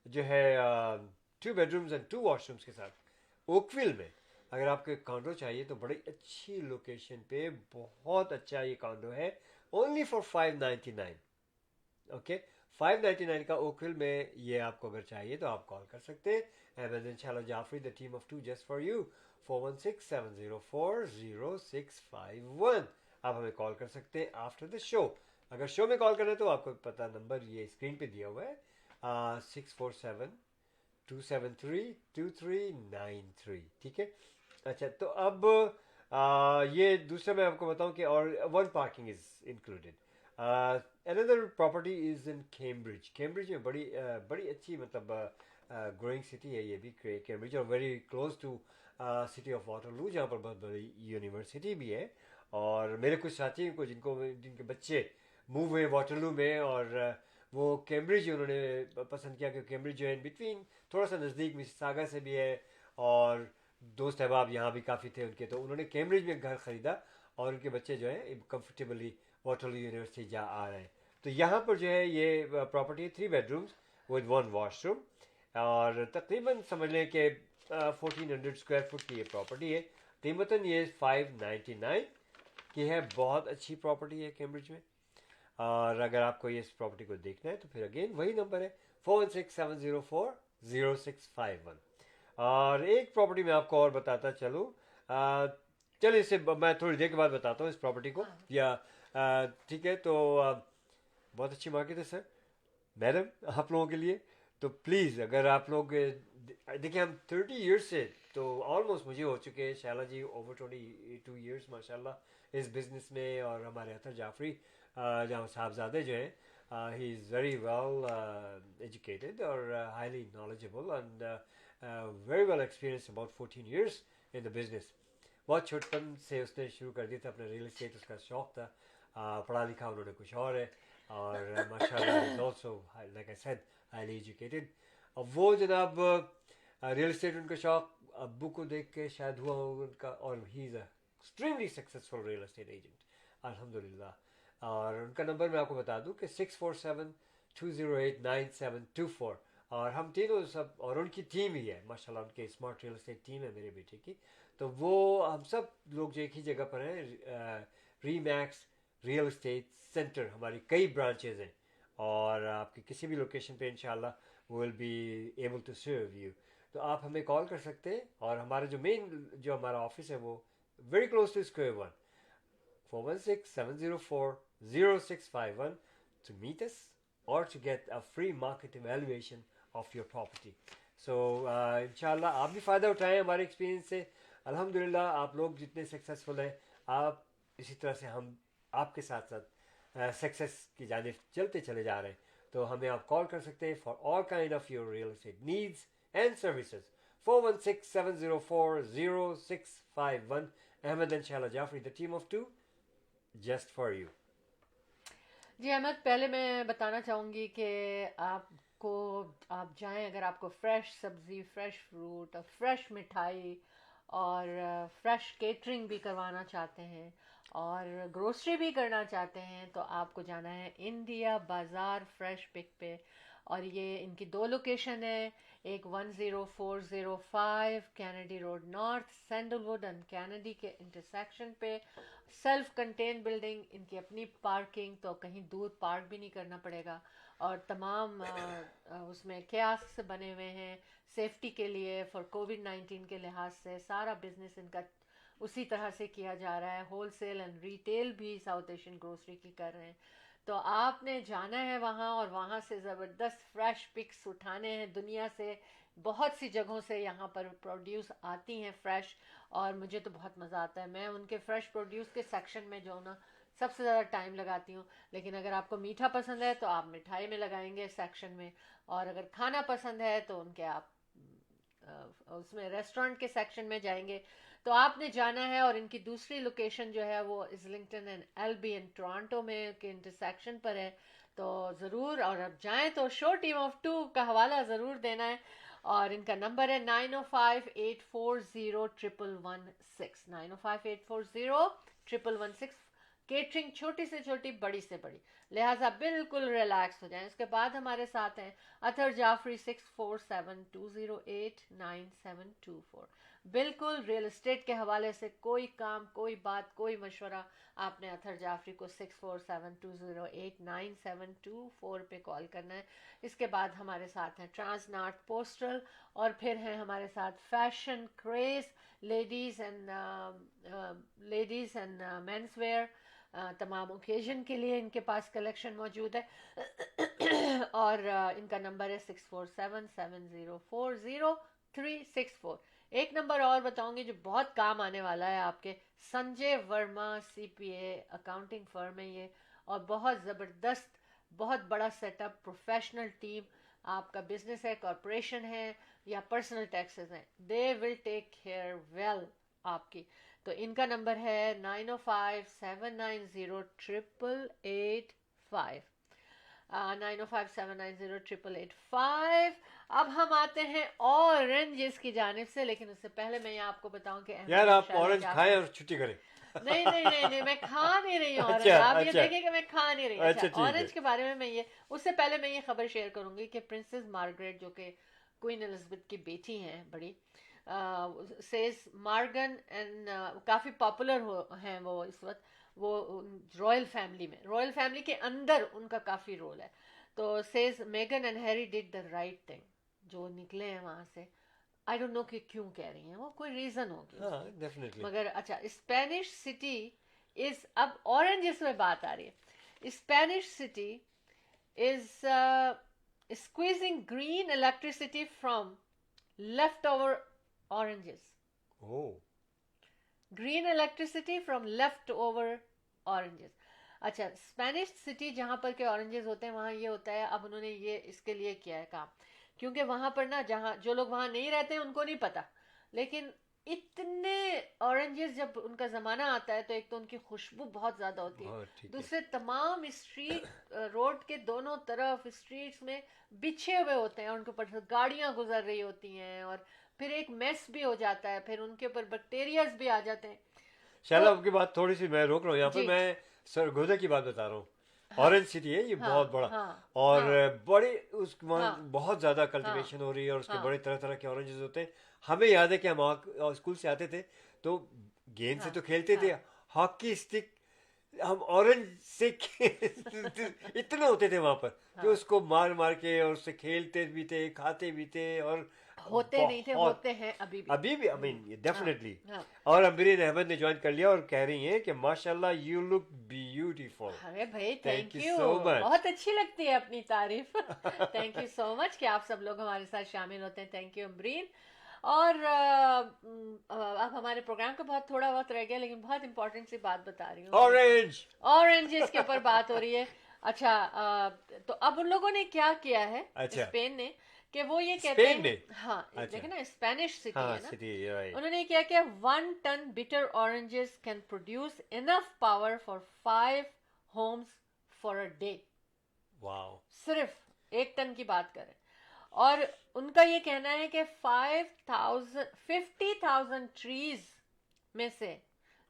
जो है 2 बेडरूम्स एंड 2 वॉशरूम्स के साथ, ओकविल में अगर आपको एक कॉन्डो चाहिए तो बड़ी अच्छी लोकेशन पे बहुत अच्छा ये कॉन्डो है, ओनली फॉर 599। ओके, 599 का ओकविल में ये आपको अगर चाहिए तो आप कॉल कर सकते हैं। Ahmed and Shaila Jafri, the team of two just for you, 416-704-0651। आप हमें कॉल कर सकते हैं आफ्टर द शो। अगर शो में कॉल करना है तो आपको पता नंबर ये स्क्रीन पे दिया हुआ है, 647-273-2393। ठीक है। अच्छा, तो अब ये दूसरा मैं आपको बताऊं कि, और one parking is included. Another property is in Cambridge. Cambridge में बड़ी अच्छी, मतलब ग्रोइंग सिटी है ये भी, कैम्ब्रिज, और very close to city of Waterloo, जहाँ पर बहुत बड़ी यूनिवर्सिटी भी है। और मेरे कुछ साथी को जिनके बच्चे मूव हुए वाटरलू में, और वो कैम्ब्रिज उन्होंने पसंद किया, कि कैम्ब्रिज जो है बिटवीन, थोड़ा सा नज़दीक मिसिसागा से भी है, और दोस्त अहबाब यहाँ भी काफ़ी थे उनके, तो उन्होंने कैम्ब्रिज में घर ख़रीदा, और उनके बच्चे जो है कंफर्टेबली वाटरलू यूनिवर्सिटी जा आ रहे हैं। तो यहाँ पर जो है ये प्रॉपर्टी है 3 बेडरूम्स विद 1 वॉशरूम, और तकरीबन समझ लें कि 1400 स्क्वायर फुट की ये प्रॉपर्टी है। कीमतन ये 599 की है। बहुत अच्छी प्रॉपर्टी है कैम्ब्रिज में। और अगर आपको ये इस प्रॉपर्टी को देखना है तो फिर अगेन वही नंबर है, 416-704-0651। और एक प्रॉपर्टी मैं आपको और बताता चलूँ, चलिए इसे मैं थोड़ी देर के बाद बताता हूँ इस प्रॉपर्टी को, हाँ या ठीक है। तो बहुत अच्छी मार्केट है सर, मैडम, आप लोगों के लिए। तो प्लीज़, अगर आप लोग देखिए, हम 30 ईयर्स से, तो ऑलमोस्ट मुझे हो चुके हैं, शैला जी ओवर 22 ईयर्स माशाल्लाह इस बिज़नेस में, और हमारे अतर जाफरी जहाँ साहबजादे जो हैं, he is very well educated और highly knowledgeable, and very well experience, about 14 years in the business. बहुत छोटपन से उसने शुरू कर दिया था अपना रियल एस्टेट, उसका शौक था। पढ़ा लिखा उन्होंने कुछ और है, और माशाल्लाह is also like I said highly educated. अब वो जनाब रियल एस्टेट उनका शौक अब्बू को देख के शायद हुआ होगा उनका, और he is extremely successful real estate agent अल्हम्दुलिल्लाह। और उनका नंबर मैं आपको बता दूं कि 647-208-9724। और हम तीनों सब, और उनकी टीम ही है माशाल्लाह, उनके स्मार्ट रियल एस्टेट टीम है मेरे बेटे की। तो वो हम सब लोग जो एक ही जगह पर हैं, रीमैक्स रियल एस्टेट सेंटर, हमारी कई ब्रांचेज हैं, और आपकी किसी भी लोकेशन पे इंशाल्लाह will be able to serve you. तो आप हमें कॉल कर सकते हैं, और हमारा जो हमारा ऑफिस है वो very close to Square One, 416-704-0651 to meet us or to get a free market evaluation of your property. So इंशाल्लाह आप भी फ़ायदा उठाएं हमारे एक्सपीरियंस से. अल्हम्दुलिल्लाह आप लोग जितने सक्सेसफुल हैं, आप इसी तरह से हम आपके साथ साथ सक्सेस की जानिब चलते चले जा रहे हैं. तो हमें आप कॉल कर सकते हैं for all kind of your real estate needs and services. 416-704-0651. Ahmed and Shaila Jafri, the team of two, just for you. जी अहमद, पहले मैं बताना चाहूँगी कि आप जाएं, अगर आपको फ्रेश सब्ज़ी, फ्रेश फ्रूट और फ्रेश मिठाई और फ्रेश केटरिंग भी करवाना चाहते हैं और ग्रोसरी भी करना चाहते हैं, तो आपको जाना है इंडिया बाज़ार फ्रेश पिक पे. और ये इनकी 2 लोकेशन है, एक 10405 Kennedy road north, sandalwood and Kennedy के इंटरसेक्शन पे. सेल्फ कंटेन बिल्डिंग, इनकी अपनी पार्किंग, तो कहीं दूर पार्क भी नहीं करना पड़ेगा. और तमाम उसमें कियास्क बने हुए हैं सेफ्टी के लिए, फॉर कोविड-19 के लिहाज से. सारा बिजनेस इनका उसी तरह से किया जा रहा है. होलसेल एंड रिटेल भी साउथ एशियन ग्रोसरी की कर रहे हैं. तो आपने जाना है वहाँ और वहाँ से ज़बरदस्त फ्रेश पिक्स उठाने हैं. दुनिया से बहुत सी जगहों से यहाँ पर प्रोड्यूस आती हैं फ्रेश, और मुझे तो बहुत मज़ा आता है. मैं उनके फ्रेश प्रोड्यूस के सेक्शन में जो ना सबसे ज़्यादा टाइम लगाती हूँ. लेकिन अगर आपको मीठा पसंद है तो आप मिठाई में लगाएंगे सेक्शन में, और अगर खाना पसंद है तो उनके आप उसमें रेस्टोरेंट के सेक्शन में जाएंगे. तो आपने जाना है. और इनकी दूसरी लोकेशन जो है वो Islington and Elby in Toronto में के इंटरसेक्शन पर है. तो ज़रूर, और अब जाएं तो शो टीम ऑफ 2 का हवाला ज़रूर देना है. और इनका नंबर है 9058401116, 9058401116. केटरिंग छोटी से छोटी, बड़ी से बड़ी, लिहाजा बिल्कुल रिलैक्स हो जाएं. उसके बाद हमारे साथ हैं अथर जाफरी, 6472089724. बिल्कुल रियल एस्टेट के हवाले से कोई काम, कोई बात, कोई मशवरा, आपने अथर जाफरी को 6472089724 पे कॉल करना है. इसके बाद हमारे साथ हैं ट्रांस नॉर्थ पोस्टल, और फिर हैं हमारे साथ fashion craze, ladies and men's wear. तमाम ओकेजन के लिए इनके पास कलेक्शन मौजूद है. और इनका नंबर है 6477040364. एक नंबर और बताऊंगी जो बहुत काम आने वाला है आपके, Sanjay Verma CPA accounting firm है ये, और बहुत ज़बरदस्त, बहुत बड़ा सेटअप, प्रोफेशनल टीम. आपका बिजनेस है, कॉरपोरेशन है या पर्सनल टैक्सेस हैं, they will take care well आपकी. तो इनका नंबर है 9057908885, 9057908885. अब हम आते हैं ऑरेंजेस की जानिब से, लेकिन उससे पहले मैं आपको बताऊं कि यार आप ऑरेंज खाएं और छुट्टी करें. नहीं, मैं खा नहीं रही हूँ ऑरेंज. अच्छा, आप ये अच्छा. देखें कि मैं खा नहीं रही. अच्छा, ठीक है. ऑरेंज के बारे में मैं ये, उससे पहले मैं ये खबर शेयर करूंगी कि प्रिंसेस मार्गरेट, जो कि क्वीन एलिजाबेथ की बेटी हैं बड़ी, सेज मार्गन एंड काफ़ी पॉपुलर हैं वो इस वक्त. वो रॉयल फैमिली में, रॉयल फैमिली के अंदर उनका काफ़ी रोल है. तो says Megan and Harry did the right thing, जो निकले हैं वहाँ से. आई डोंट नो कि क्यों कह रही हैं वो, कोई रीज़न होगी डेफिनेटली. मगर अच्छा, स्पेनिश सिटी इज़, अब ऑरेंजेस में बात आ रही है. Spanish city is squeezing green electricity from leftover oranges. Oh. Green electricity from leftover oranges. अच्छा, स्पेनिश सिटी जहाँ पर के ऑरेंजेस होते हैं वहाँ ये होता है. अब उन्होंने ये इसके लिए किया है काम, क्योंकि वहाँ पर ना, जहाँ जो लोग वहाँ नहीं रहते हैं उनको नहीं पता, लेकिन इतने ऑरेंजेस जब उनका ज़माना आता है तो एक तो उनकी खुशबू बहुत ज़्यादा होती है, दूसरे तमाम स्ट्रीट रोड के दोनों तरफ स्ट्रीट्स में बिछे हुए होते हैं, उनके ऊपर गाड़ियाँ गुजर रही होती हैं, और फिर एक मेस भी हो जाता है, फिर उनके ऊपर बैक्टीरियाज भी आ जाते हैं. शाला आपकी बात थोड़ी सी मैं रोक रहा हूँ यहाँ पे. मैं सरगोदा की बात बता रहा हूँ. ऑरेंज सिटी है ये, बहुत बड़ा, और बड़े बहुत ज़्यादा कल्टीवेशन हो रही है, और उसके बड़े तरह तरह के ऑरेंजेस होते हैं. हमें याद है कि हम स्कूल से आते थे तो गेंद से तो खेलते थे, हॉकी स्टिक हम ऑरेंज से इतने होते थे वहां पर जो उसको मार मार के और उससे खेलते भी थे, खाते भी थे, और होते नहीं थे, बहुत होते हैं अभी भी। अभी भी, आई मीन डेफिनेटली। हाँ। और अमरीन अहमद ने ज्वाइन कर लिया और कह रही हैं कि माशाल्लाह यू लुक ब्यूटीफुल। अरे भाई Thank thank you you, so much. बहुत अच्छी लगती है अपनी तारीफ। थैंक यू सो मच कि आप सब लोग हमारे साथ शामिल होते हैं। Thank you Amreen. और अब हमारे प्रोग्राम का बहुत थोड़ा वक्त रह गया, लेकिन बहुत इंपॉर्टेंट सी बात बता रही हूँ। ऑरेंज। ऑरेंजेस के ऊपर बात हो रही है। अच्छा, तो अब उन लोगों ने क्या किया है, अच्छा। स्पेन ने, कि वो ये कहते स्पेन हैं, में? हाँ अच्छा। देखो ना, स्पेनिश सिटी हाँ है ना, सिटी, राइट। उन्होंने क्या किया, 1 ton bitter oranges can produce enough power for 5 homes for a day। Wow. सिर्फ 1 टन की बात करें। और उनका ये कहना है कि 50,000 ट्रीज में से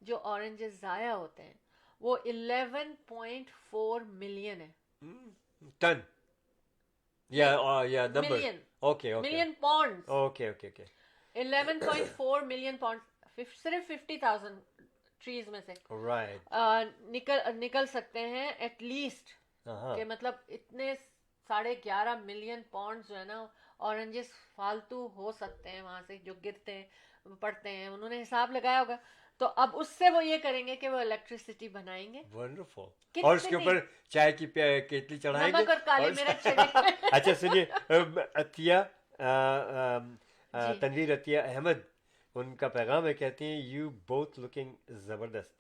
जो ऑरेंजेस जाया होते हैं वो 11.4 मिलियन है। टन या number? Million, okay okay million pounds. Okay okay okay 11.4 million pound सिर्फ 50,000 ट्रीज में से राइट। निकल सकते हैं एटलीस्ट। कि मतलब इतने 11.5 मिलियन पॉन्ड्स जो है ना ऑरेंजेस फालतू हो सकते हैं वहां से, जो गिरते हैं पड़ते हैं, उन्होंने हिसाब लगाया होगा। तो अब उससे वो ये करेंगे कि वो इलेक्ट्रिसिटी बनाएंगे। वंडरफुल। और उसके ऊपर चाय की केतली चढ़ाएंगे, नमक और काली मिर्च छिड़केंगे। अच्छा सुनिए, अतिया जी। तनवीर अतिया अहमद, उनका पैगाम है, कहती हैं यू बोथ लुकिंग जबरदस्त,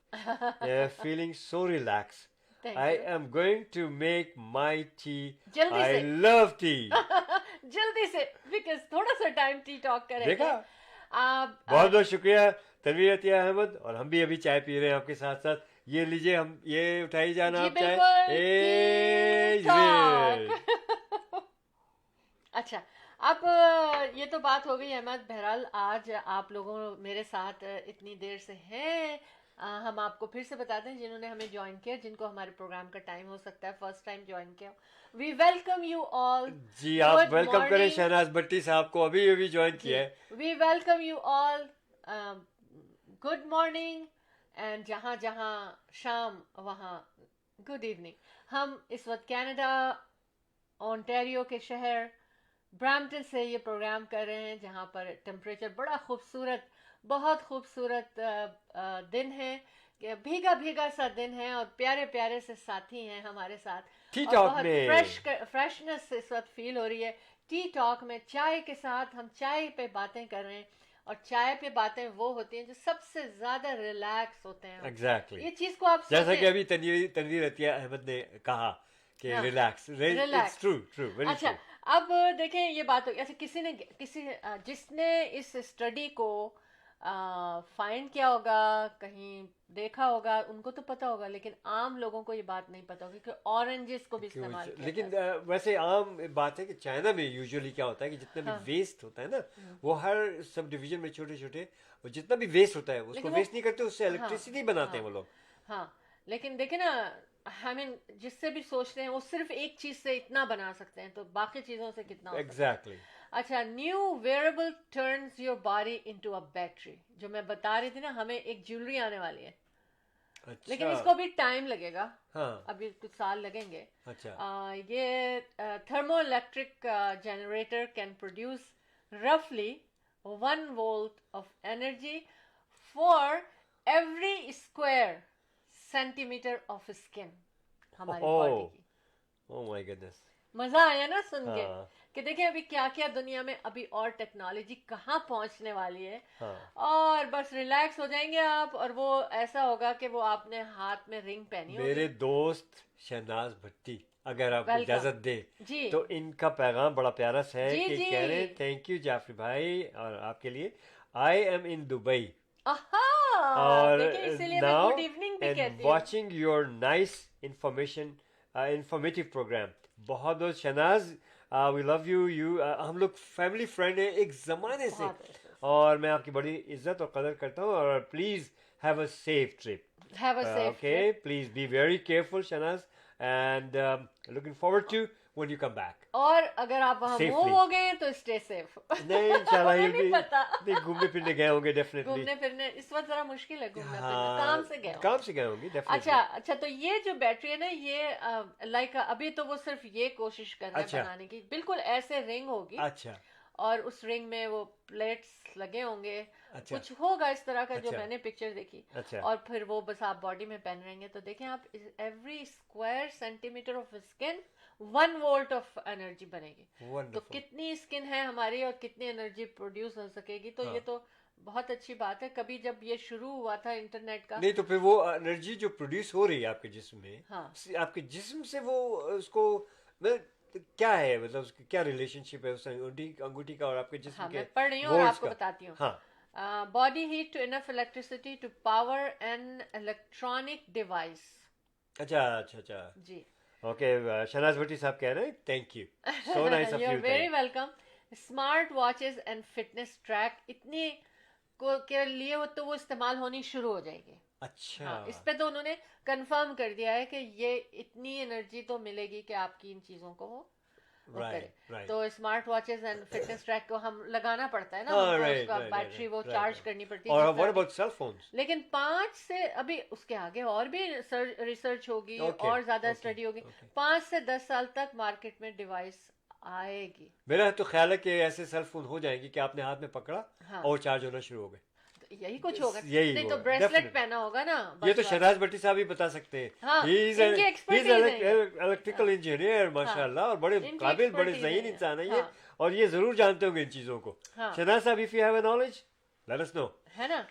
feeling so relax. Thank I you. am going to make my tea. जल्दी I से। love tea. जल्दी से, बिकॉज थोड़ा सा टाइम टी टॉक करेंगे। देखा? आप बहुत बहुत शुक्रिया तनवीर अतिया अहमद। और हम भी अभी चाय पी रहे हैं आपके साथ साथ। ये लीजिए, हम ये उठाई जाना जी आप चाय। बिल्कुल, टी टॉक। अच्छा, अब ये तो बात हो गई अहमद। बहरहाल आज आप लोगों मेरे साथ इतनी देर से हैं। हम आपको फिर से बताते हैं जिन्होंने हमें ज्वाइन किया, जिनको हमारे प्रोग्राम का टाइम हो सकता है फर्स्ट टाइम ज्वाइन किया, वी वेलकम यू ऑल। जी, आप वेलकम करें शहनाज भट्टी साहब को, अभी अभी ज्वाइन किया है। We welcome you all, good morning, and जहाँ जहाँ शाम वहाँ गुड इवनिंग। हम इस वक्त कनाडा ओंटारियो के शहर ब्रैम्पटन से ये प्रोग्राम कर रहे हैं, जहाँ पर टेम्परेचर बड़ा खूबसूरत, बहुत खूबसूरत दिन है, भीगा भीगा सा दिन है, और प्यारे प्यारे से साथी हैं हमारे साथ। टी और टॉक बहुत में फ्रेशनेस इस वक्त फील हो रही है। टी टॉक में चाय के साथ हम चाय पे बातें कर रहे हैं, और चाय पे बातें वो होती हैं जो सबसे ज्यादा रिलैक्स होते हैं। एग्जैक्टली ये चीज को आप जैसा सोचें। कि अभी तनवीर अतिया अहमद ने कहा कि हाँ, relax, it's true true, very अच्छा, ट्रू। अब देखें ये बात हो, ऐसे जिसने इस स्टडी को फाइंड किया होगा, कहीं देखा होगा, उनको तो पता होगा, लेकिन आम लोगों को ये बात नहीं पता होगी कि ऑरेंजेस को भी इस्तेमाल किया लेकिन जा सकता वैसे आम बात है कि चाइना में यूजुअली क्या होता है कि जितना भी हाँ। वेस्ट होता है ना, वो हर सब डिवीजन में छोटे छोटे, और जितना भी वेस्ट होता है उसको लेकिन वो- वेस्ट नहीं करते, उससे इलेक्ट्रिसिटी बनाते हैं वो लोग। हाँ, लेकिन देखे ना, आई मीन जिससे भी सोचते हैं वो सिर्फ एक चीज से इतना बना सकते हैं, तो बाकी चीजों से कितना हो सकता है। एग्जैक्टली। अच्छा, new wearable turns your body into a battery, जो मैं बता रही थी ना, हमें एक ज्वेलरी आने वाली है, अच्छा। लेकिन इसको भी टाइम लगेगा, हाँ। अभी कुछ साल लगेंगे। अच्छा। ये thermo electric generator can produce रफली 1 volt of energy for every square centimeter of skin हमारी बॉडी की। Oh my goodness. मजा आया ना सुन के, हाँ। कि देखिए अभी क्या क्या दुनिया में अभी और टेक्नोलॉजी कहाँ पहुंचने वाली है। हाँ। और बस रिलैक्स हो जाएंगे आप, और वो ऐसा होगा कि वो आपने हाथ में रिंग पहनी होगी। मेरे दोस्त शहनाज भट्टी अगर आप Welcome. इजाजत दे जी। तो इनका पैगाम बड़ा प्यारा सा है जी, कि जी। कह रहे हैं थैंक यू जाफरी भाई, और आपके लिए आई एम इन दुबई आहा, और देखिए इसीलिए मैं नाउ गुड इवनिंग भी एंड कहती हूँ। Watching your nice information informative program. बहुत बहुत शहनाज, वी लव यू। हम लोग फैमिली फ्रेंड हैं एक जमाने से, बहुत अच्छा। और मैं आपकी बड़ी इज्जत और कदर करता हूँ, और please have a safe trip. Have a safe Okay, please be very careful, Shanaz, and looking forward to when you come back. और अगर आप वहां Safely. मूव हो गए तो स्टे सेफ नहीं इंशाल्लाह ये हमें नहीं भी पता। नहीं, घूमने फिरने गए होंगे डेफिनेटली। घूमने फिरने इस वक्त जरा मुश्किल है घूमना फिरना, हाँ, काम से गए हो। काम से गए होंगे डेफिनेटली। अच्छा अच्छा, तो ये जो बैटरी है ना, ये लाइक अभी तो वो सिर्फ ये कोशिश कर रहे हैं अच्छा। बनाने की, बिल्कुल ऐसे रिंग होगी अच्छा और उस रिंग में वो प्लेट्स लगे होंगे, अच्छा कुछ होगा इस तरह का जो अच्छा। मैंने पिक्चर देखी। अच्छा और फिर वो बस आप बॉडी में पहन रहेंगे तो देखें आप, every square centimetre of skin 1 volt of energy बनेगी। तो वंडरफुल। कितनी स्किन है हमारी और कितनी एनर्जी प्रोड्यूस हो सकेगी, तो हाँ। ये तो बहुत अच्छी बात है। कभी जब ये शुरू हुआ था इंटरनेट का, नहीं तो फिर वो एनर्जी जो प्रोड्यूस हो रही है आपके जिस्म में, हाँ आपके जिस्म से वो उसको मतलब क्या है, मतलब उसकी क्या रिलेशनशिप है उस अंगूठी का और आपके जिस्म हाँ के मैं पढ़ रही हूँ और volts आपको का? बताती हूँ। हाँ body heat to enough electricity to power an electronic device. अच्छा अच्छा अच्छा। जी ओके शहनाज भट्टी साहब कह रहे हैं thank you, so nice of you you. Are very welcome. Smart watches and fitness track इतने को के लिए वो इस्तेमाल होनी शुरू हो जाएगी। अच्छा हाँ, इस पे तो उन्होंने कंफर्म कर दिया है कि ये इतनी एनर्जी तो मिलेगी कि आपकी इन चीजों को वो करे। Right right. तो smart watches and fitness track को हम लगाना पड़ता है ना, हाँ, हमको right, उसका right, बैटरी right, वो right, चार्ज right. करनी पड़ती है और जिस व्हाट तरह अबाउट सेल फोन्स? लेकिन 5 से अभी उसके आगे और भी रिसर्च होगी Okay, और ज्यादा okay, स्टडी होगी। okay. 5 से 10 साल तक मार्केट में डिवाइस आएगी। मेरा तो ख्याल है कि ऐसे सेल फोन हो जाएंगे कि आपने हाथ में पकड़ा हाँ। और चार्ज होना शुरू हो गए। तो यही कुछ होगा। यही नहीं तो होगा, ब्रेसलेट definitely. पहना होगा ना, ये बस तो बस। शहनाज भट्टी साहब ही बता सकते हैं। हाँ, He is a- इनकी he is expertise है ये। इलेक्ट्रिकल इंजीनियर माशाल्लाह, और बड़े इनकी काबिल बड़े expertise ज़हीन है ये। इंसान है ये, हाँ। और ये जरूर जानते होंगे इन चीजों को। हाँ। शहनाज साहब, if you have a knowledge let us know. है ना।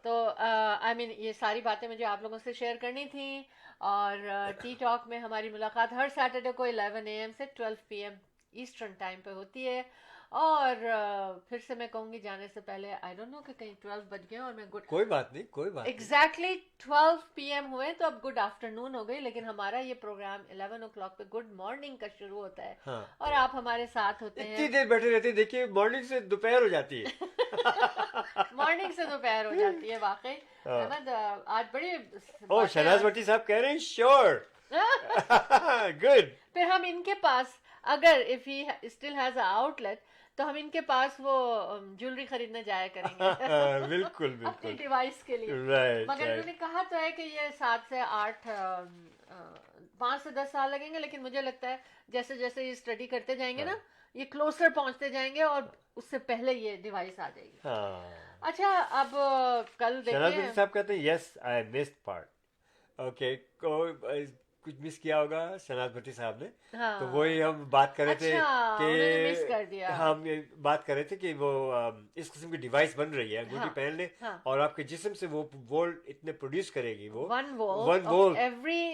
तो आई मीन ये सारी बातें मुझे आप लोगों से शेयर करनी थी। और टी टॉक में हमारी मुलाकात हर सैटरडे को 11 AM से 12 PM ईस्टर्न टाइम पे होती है। और फिर से मैं कहूंगी जाने से पहले, आई डोंट नो कि कहीं 12 बज गए और मैं गुड कोई बात नहीं, कोई बात एग्जैक्टली 12 PM हुए तो अब गुड आफ्टरनून हो गई, लेकिन हमारा ये प्रोग्राम 11 o'clock पे गुड मॉर्निंग का शुरू होता है। हाँ। और आप हमारे साथ होते नहीं। हैं। इतनी देर बैठे रहते हैं, देखिए मॉर्निंग से दोपहर हो जाती है। मॉर्निंग से दोपहर हो जाती है वाकई। हाँ। अहमद आज बड़ी ओ शहनाज भट्टी साहब कह रहे हैं श्योर। गुड। फिर हम इनके पास, अगर if he still has a outlet, तो हम इनके पास वो ज्वेलरी खरीदने जाया करेंगे। बिल्कुल अपनी बिल्कुल। डिवाइस के लिए। राइट मगर राइट। उन्होंने कहा तो है कि ये 7 से 8 5 से 10 साल लगेंगे, लेकिन मुझे लगता है जैसे जैसे ये स्टडी करते जाएंगे ना, ये क्लोजर पहुंचते जाएंगे और उससे पहले ये डिवाइस आ जाएगी। हाँ। अच्छा, अब कल शहनाज भट्टी देखिए। साहब कहते हैं yes I missed part. Okay, कुछ मिस किया होगा शहनाज भट्टी साहब ने। हाँ। तो वही हम बात कर रहे थे अच्छा, कि उन्होंने miss कर दिया। हम ये बात कर रहे थे कि वो इस किस्म की डिवाइस बन रही है, अंगूठी हाँ, पहन ले हाँ। और आपके जिस्म से वो वोल्ट इतने प्रोड्यूस करेगी वो 1 volt One of volt. every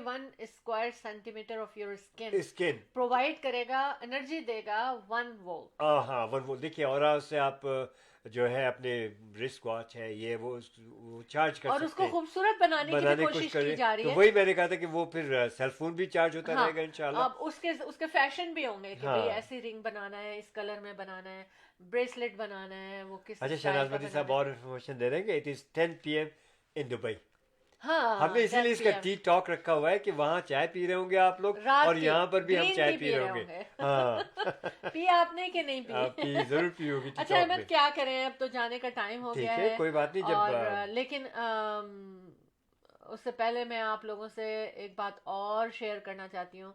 one square centimeter of your skin skin. Provide करेगा, एनर्जी देगा 1 volt। हाँ 1 वोल्ट। देखिए, और उससे आप जो है अपने रिस्ट वॉच है ये वो चार्ज कर और सकते उसको हैं, खूबसूरत बनाने की भी बनाने की कोशिश कर की रहे जा हैं। रही तो है। वही मैंने कहा था कि वो फिर सेल फोन भी चार्ज होता हाँ, रहेगा इंशाल्लाह। अब उसके फैशन भी होंगे कि हाँ। भाई ऐसी रिंग बनाना है, इस कलर में बनाना है, ब्रेसलेट बनाना है, वो किस अच्छा, स्टाइल शहनाज का भट्टी साहब बनाना है। और इन्फॉर्मेशन दे रहे हैं कि it is 10 PM in Dubai. हाँ, हमने इसीलिए 10 इसका PM टी टॉक रखा हुआ है कि वहाँ चाय पी रहे होंगे आप लोग रात और की यहाँ पर भी हम green चाय tea पी रहे होंगे। हाँ। पी आपने कि नहीं पी? आप पी जरूर पियोगी टी अच्छा टॉक अहमद, में। क्या करें, अब तो जाने का टाइम हो ठीक गया है, है। कोई बात नहीं। और जब लेकिन उससे पहले मैं आप लोगों से एक बात और शेयर करना चाहती हूँ।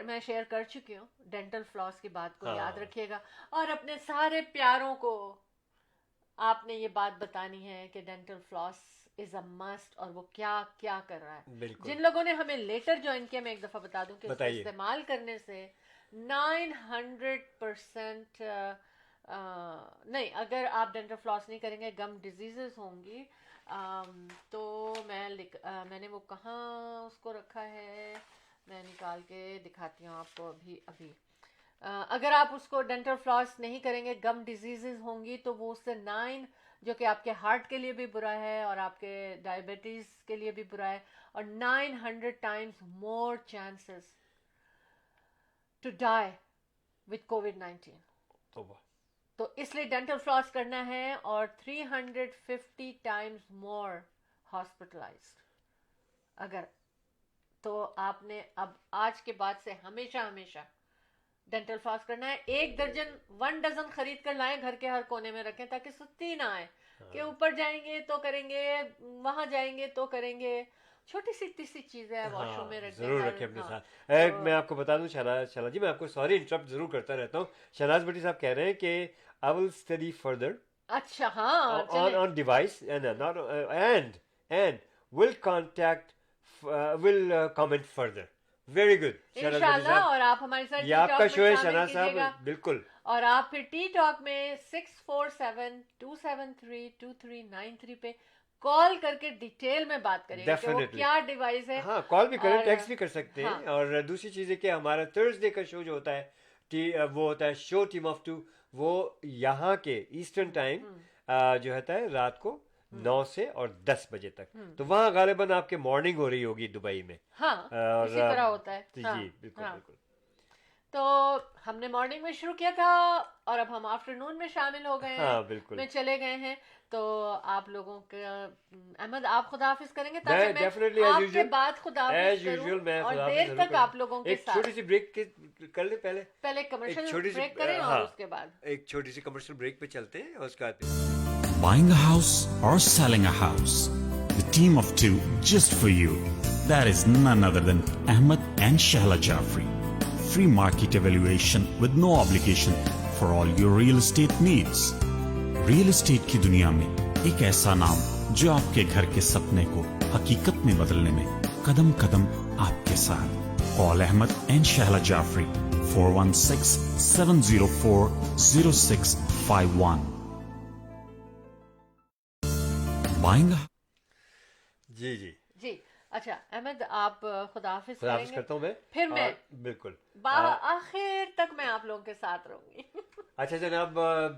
मैं शेयर कर चुकी हूँ, डेंटल फ्लॉस की बात को हाँ। याद रखिएगा। और अपने सारे प्यारों को आपने ये बात बतानी है कि dental floss is a must, और वो क्या क्या कर रहा है। बिल्कुल। जिन लोगों ने हमें लेटर ज्वाइन किया, मैं एक दफा बता दूं कि उसको बताइए। इस्तेमाल करने से 900% नहीं, अगर आप डेंटल फ्लॉस नहीं करेंगे गम डिजीजेस होंगी। तो मैंने वो कहाँ उसको रखा है, मैं निकाल के दिखाती हूँ आपको अभी। अगर आप उसको डेंटल फ्लॉस नहीं करेंगे, गम डिजीजेस होंगी, तो वो उससे 9, जो कि आपके हार्ट के लिए भी बुरा है और आपके डायबिटीज के लिए भी बुरा है, और 900 times more chances to die with COVID-19। तो इसलिए डेंटल फ्लॉस करना है, और 350 times more hospitalized अगर तो आपने अब आज के बाद से हमेशा हमेशा डेंटल फ्लॉस करना है। 1 डजन खरीद कर लाएं, घर के हर कोने में रखें ताकि सुस्ती ना आए कि ऊपर जाएंगे तो करेंगे, वहां जाएंगे तो करेंगे। छोटी सी तीसी चीजें हैं, वॉशरूम में रख दें जरूर हर- रखें अपने हाँ, साथ। मैं आपको बता दूं शहनाज जी, मैं आपको सॉरी इंटरप्ट जरूर करता रहता हूँ। शहनाज भट्टी साहब कह रहे हैं कि आई विल स्टडी फर्दर अच्छा हाँ on चले। device and not and will contact will comment further. Very good Shehnaaz भट्टी इंशाल्लाह। साहब, और आप हमारे साथ ये टी आपका टॉक शो में है शामिल शहनाज कीजिएगा। साहब, बिल्कुल। और आप फिर टी टॉक में 647-273-2393 पे कॉल करके डिटेल में बात करेंगे कि वो Definitely. क्या डिवाइस है। हाँ, कॉल भी करें, और- टेक्स्ट भी कर सकते हैं। हाँ। और दूसरी चीज़ है कि हमारा थर्सडे का शो जो होता है वो होता है शो टीम ऑफ 2, वो यहाँ के ईस्टर्न टाइम जो होता है रात को 9 से और 10 बजे तक। तो वहाँ गालिबन आपके मॉर्निंग हो रही होगी दुबई में। हाँ और इसी तरह होता है। जी हाँ, बिल्कुल हाँ। बिल्कुल। तो हमने मॉर्निंग में शुरू किया था और अब हम आफ्टरनून में शामिल हो गए हैं। हाँ, बिल्कुल। में चले गए हैं। तो आप लोगों के अहमद आप खुदाफिज करेंगे मैं ताकि मैं definitely as आपके usual- बाद एज खुदाफिज यूजुअल मैं करूं और खुदाफिज देर जरूर तक करूंगा। आप लोगों के एक साथ। छोटी सी ब्रेक कर ले पहले। पहले एक कमर्शियल छोटी सी ब्रेक करें हाँ, और उसके बाद एक छोटी सी कमर्शियल ब्रेक पे चलते हैं और उसके बाद Buying a house or selling a house? The team of two just for you. That is none other than Ahmed and Shahla Jafri. Free market evaluation with no obligation for all your real estate needs. Real estate की दुनिया में एक ऐसा नाम जो आपके घर के सपने को हकीकत में बदलने में कदम कदम आपके साथ। Call Ahmed and Shahla Jafri 416-704-0651. Buying a जी जी जी। अच्छा अहमद आप खुदाफिज खुदाफिज करेंगे। करता हूँ मैं। फिर मैं बिल्कुल। आखिर तक मैं आप लोगों के साथ रहूंगी। अच्छा जनाब,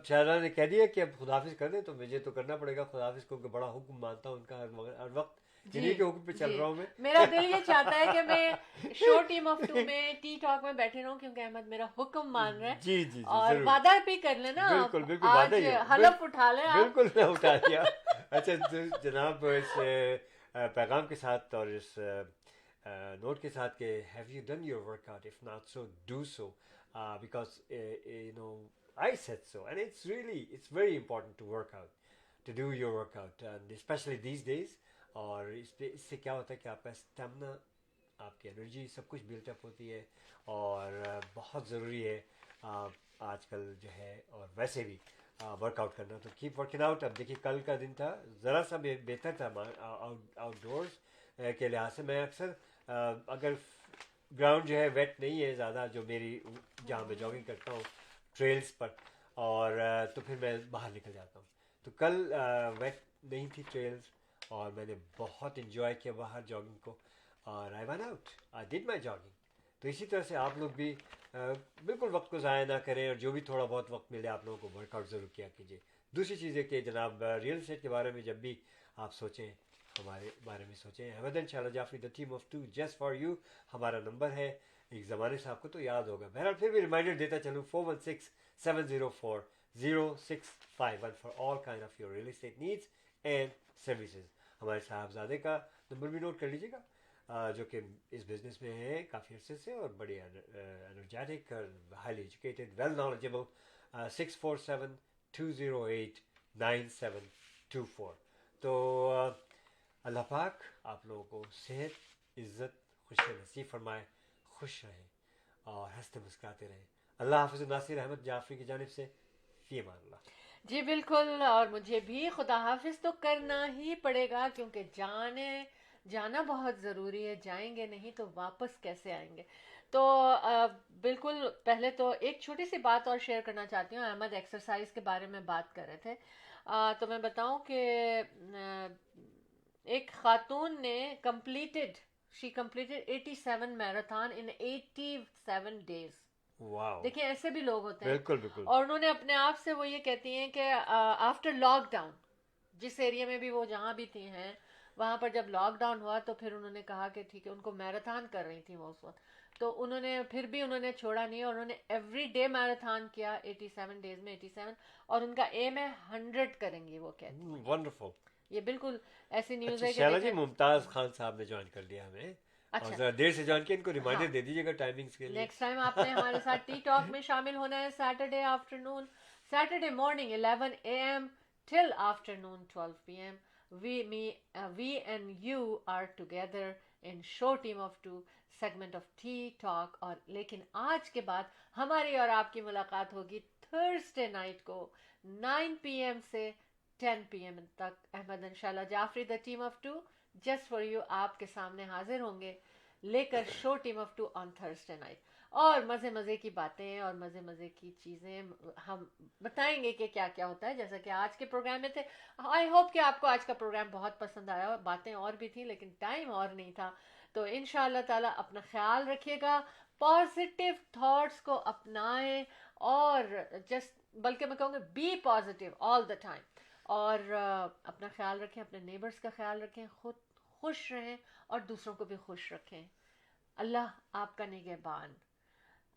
शाहरा ने कह दिया कि अब खुदाफिज कर दें तो मुझे तो करना पड़ेगा खुदाफिज को, बड़ा हुक्म मानता हूँ उनका हर वक्त। इन्हीं के हुक्म पे चल जी। रहा हूँ मैं। मेरा दिल ये चाहता है कि मैं शो टीम ऑफ 2 में टी टॉक में बैठे रहूं क्योंकि अहमद मेरा हुक्म मान रहा है। जी जी जी और जरूर। वादा भी कर लेना आप। बिल्कुल बिल्कुल आज वादा ही है। हलफ उठा लें आप। बिल्कुल मैं उठा दिया। अच्छा जनाब, इस पैगाम के साथ और इस नोट के साथ कि have you done your workout, if not so do so, because you know I said so and it's very important to work out, to do your workout and specially these days. और इससे क्या होता है कि आपका stamina, आपकी energy सब कुछ बिल्टअप होती है और बहुत ज़रूरी है आजकल जो है, और वैसे भी वर्कआउट करना। तो कीप वर्किंग आउट। अब देखिए कल का दिन था ज़रा सा बेहतर था आउटडोर्स के लिहाज से। मैं अक्सर अगर ग्राउंड जो है वेट नहीं है ज़्यादा, जो मेरी जहाँ मैं जॉगिंग करता हूँ ट्रेल्स पर, और तो फिर मैं बाहर निकल जाता हूँ। तो कल वेट नहीं थी ट्रेल्स और मैंने बहुत इन्जॉय किया बाहर जॉगिंग को, और I one out, I did my jogging. तो इसी तरह से आप लोग भी बिल्कुल वक्त को ज़ाया ना करें, और जो भी थोड़ा बहुत वक्त मिले आप लोगों को वर्कआउट ज़रूर किया कीजिए। दूसरी चीज़ है कि जनाब रियल एस्टेट के बारे में जब भी आप सोचें, हमारे बारे में सोचें, Ahmad and Shahla Jafri the team of 2 just for you हमारा नंबर है। एक ज़माने से आपको तो याद होगा, बहरहाल फिर भी रिमाइंडर देता चलूँ, 416-704-0651 for all kind of your real estate needs and services. हमारे साहबजादे का नंबर भी नोट कर लीजिएगा, जो कि इस बिज़नेस में है काफ़ी अर्से से और बड़े एनर्जेटिक और हाईली एजुकेटेड, वेल नॉलेजेबल। 647-208-9724। तो अल्लाह पाक आप लोगों को सेहत, इज़्ज़त, खुशी नसीब फरमाए, खुश रहें और हंसते मुस्कुराते रहें। अल्लाह हाफ़िज़। नासिर अहमद जाफरी की जानिब से फ़ी अमान अल्लाह। जी बिल्कुल। और मुझे भी खुदा हाफिज तो करना ही पड़ेगा क्योंकि जाना बहुत ज़रूरी है। जाएंगे नहीं तो वापस कैसे आएंगे। तो बिल्कुल पहले तो एक छोटी सी बात और शेयर करना चाहती हूँ। अहमद एक्सरसाइज के बारे में बात कर रहे थे, तो मैं बताऊं कि एक खातून ने she completed 87 marathon in 87 days. वाह, देखिए ऐसे भी लोग होते हैं। बिल्कुल बिल्कुल। और उन्होंने अपने आप से वो ये कहती हैं कि आफ्टर लॉकडाउन, जिस एरिया में भी वो जहाँ भी थी हैं, वहाँ पर जब लॉकडाउन हुआ तो फिर उन्होंने कहा कि ठीक है, उनको मैराथन कर रही थी वो उस वक्त, तो उन्होंने फिर भी उन्होंने छोड़ा नहीं और उन्होंने एवरी डे मैराथन किया 87 डेज में 87। और उनका एम है 100 करेंगी वो कहती हैं। वंडरफुल। ये बिल्कुल ऐसी न्यूज़ अच्छा है कि शैला जी, देखें- मुमताज़ खान साहब ने ज्वाइन कर लिया हमें, अच्छा। और जरा देर से जान के इनको रिमाइंडर हाँ। दे दीजिएगा टाइमिंग्स के लिए। नेक्स्ट टाइम आपने हमारे साथ टी टॉक में शामिल होना है Saturday afternoon, Saturday morning 11 AM till afternoon 12 PM. We and you are together in show team of two segment of tea talk. और लेकिन आज के बाद हमारी और आपकी मुलाकात होगी थर्सडे नाइट को 9 PM से 10 PM तक। Ahmed and Shaila Jafri the team of two just for you आपके सामने हाजिर होंगे लेकर show team of two on Thursday night, और मज़े मज़े की बातें और मज़े मज़े की चीज़ें हम बताएंगे कि क्या क्या होता है, जैसा कि आज के प्रोग्राम में थे। आई होप कि आपको आज का प्रोग्राम बहुत पसंद आया। बातें और भी थी लेकिन टाइम और नहीं था। तो इंशाअल्लाह ताला अपना ख्याल रखिएगा, पॉजिटिव थॉट्स को अपनाएं और जस्ट बल्कि मैं कहूँगी be positive all the time. और अपना ख्याल रखें, अपने नेबर्स का ख्याल रखें, खुद खुश रहें और दूसरों को भी खुश रखें। अल्लाह आपका निगहबान।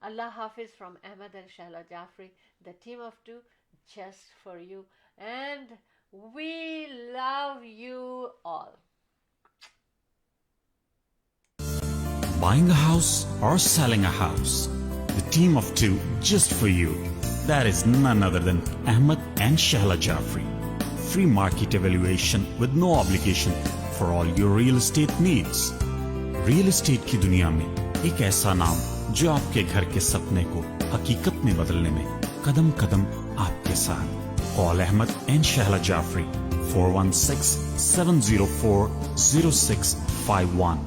Allah Hafiz from Ahmed and Shahla Jafri, the team of two, just for you. And we love you all. Buying a house or selling a house, the team of two just for you. That is none other than Ahmed and Shahla Jafri. Free market evaluation with no obligation for all your real estate needs. Real estate की दुनिया में एक ऐसा नाम जो आपके घर के सपने को हकीकत में बदलने में कदम कदम आपके साथ। Call Ahmed and Shahla Jafri 416-704-0651।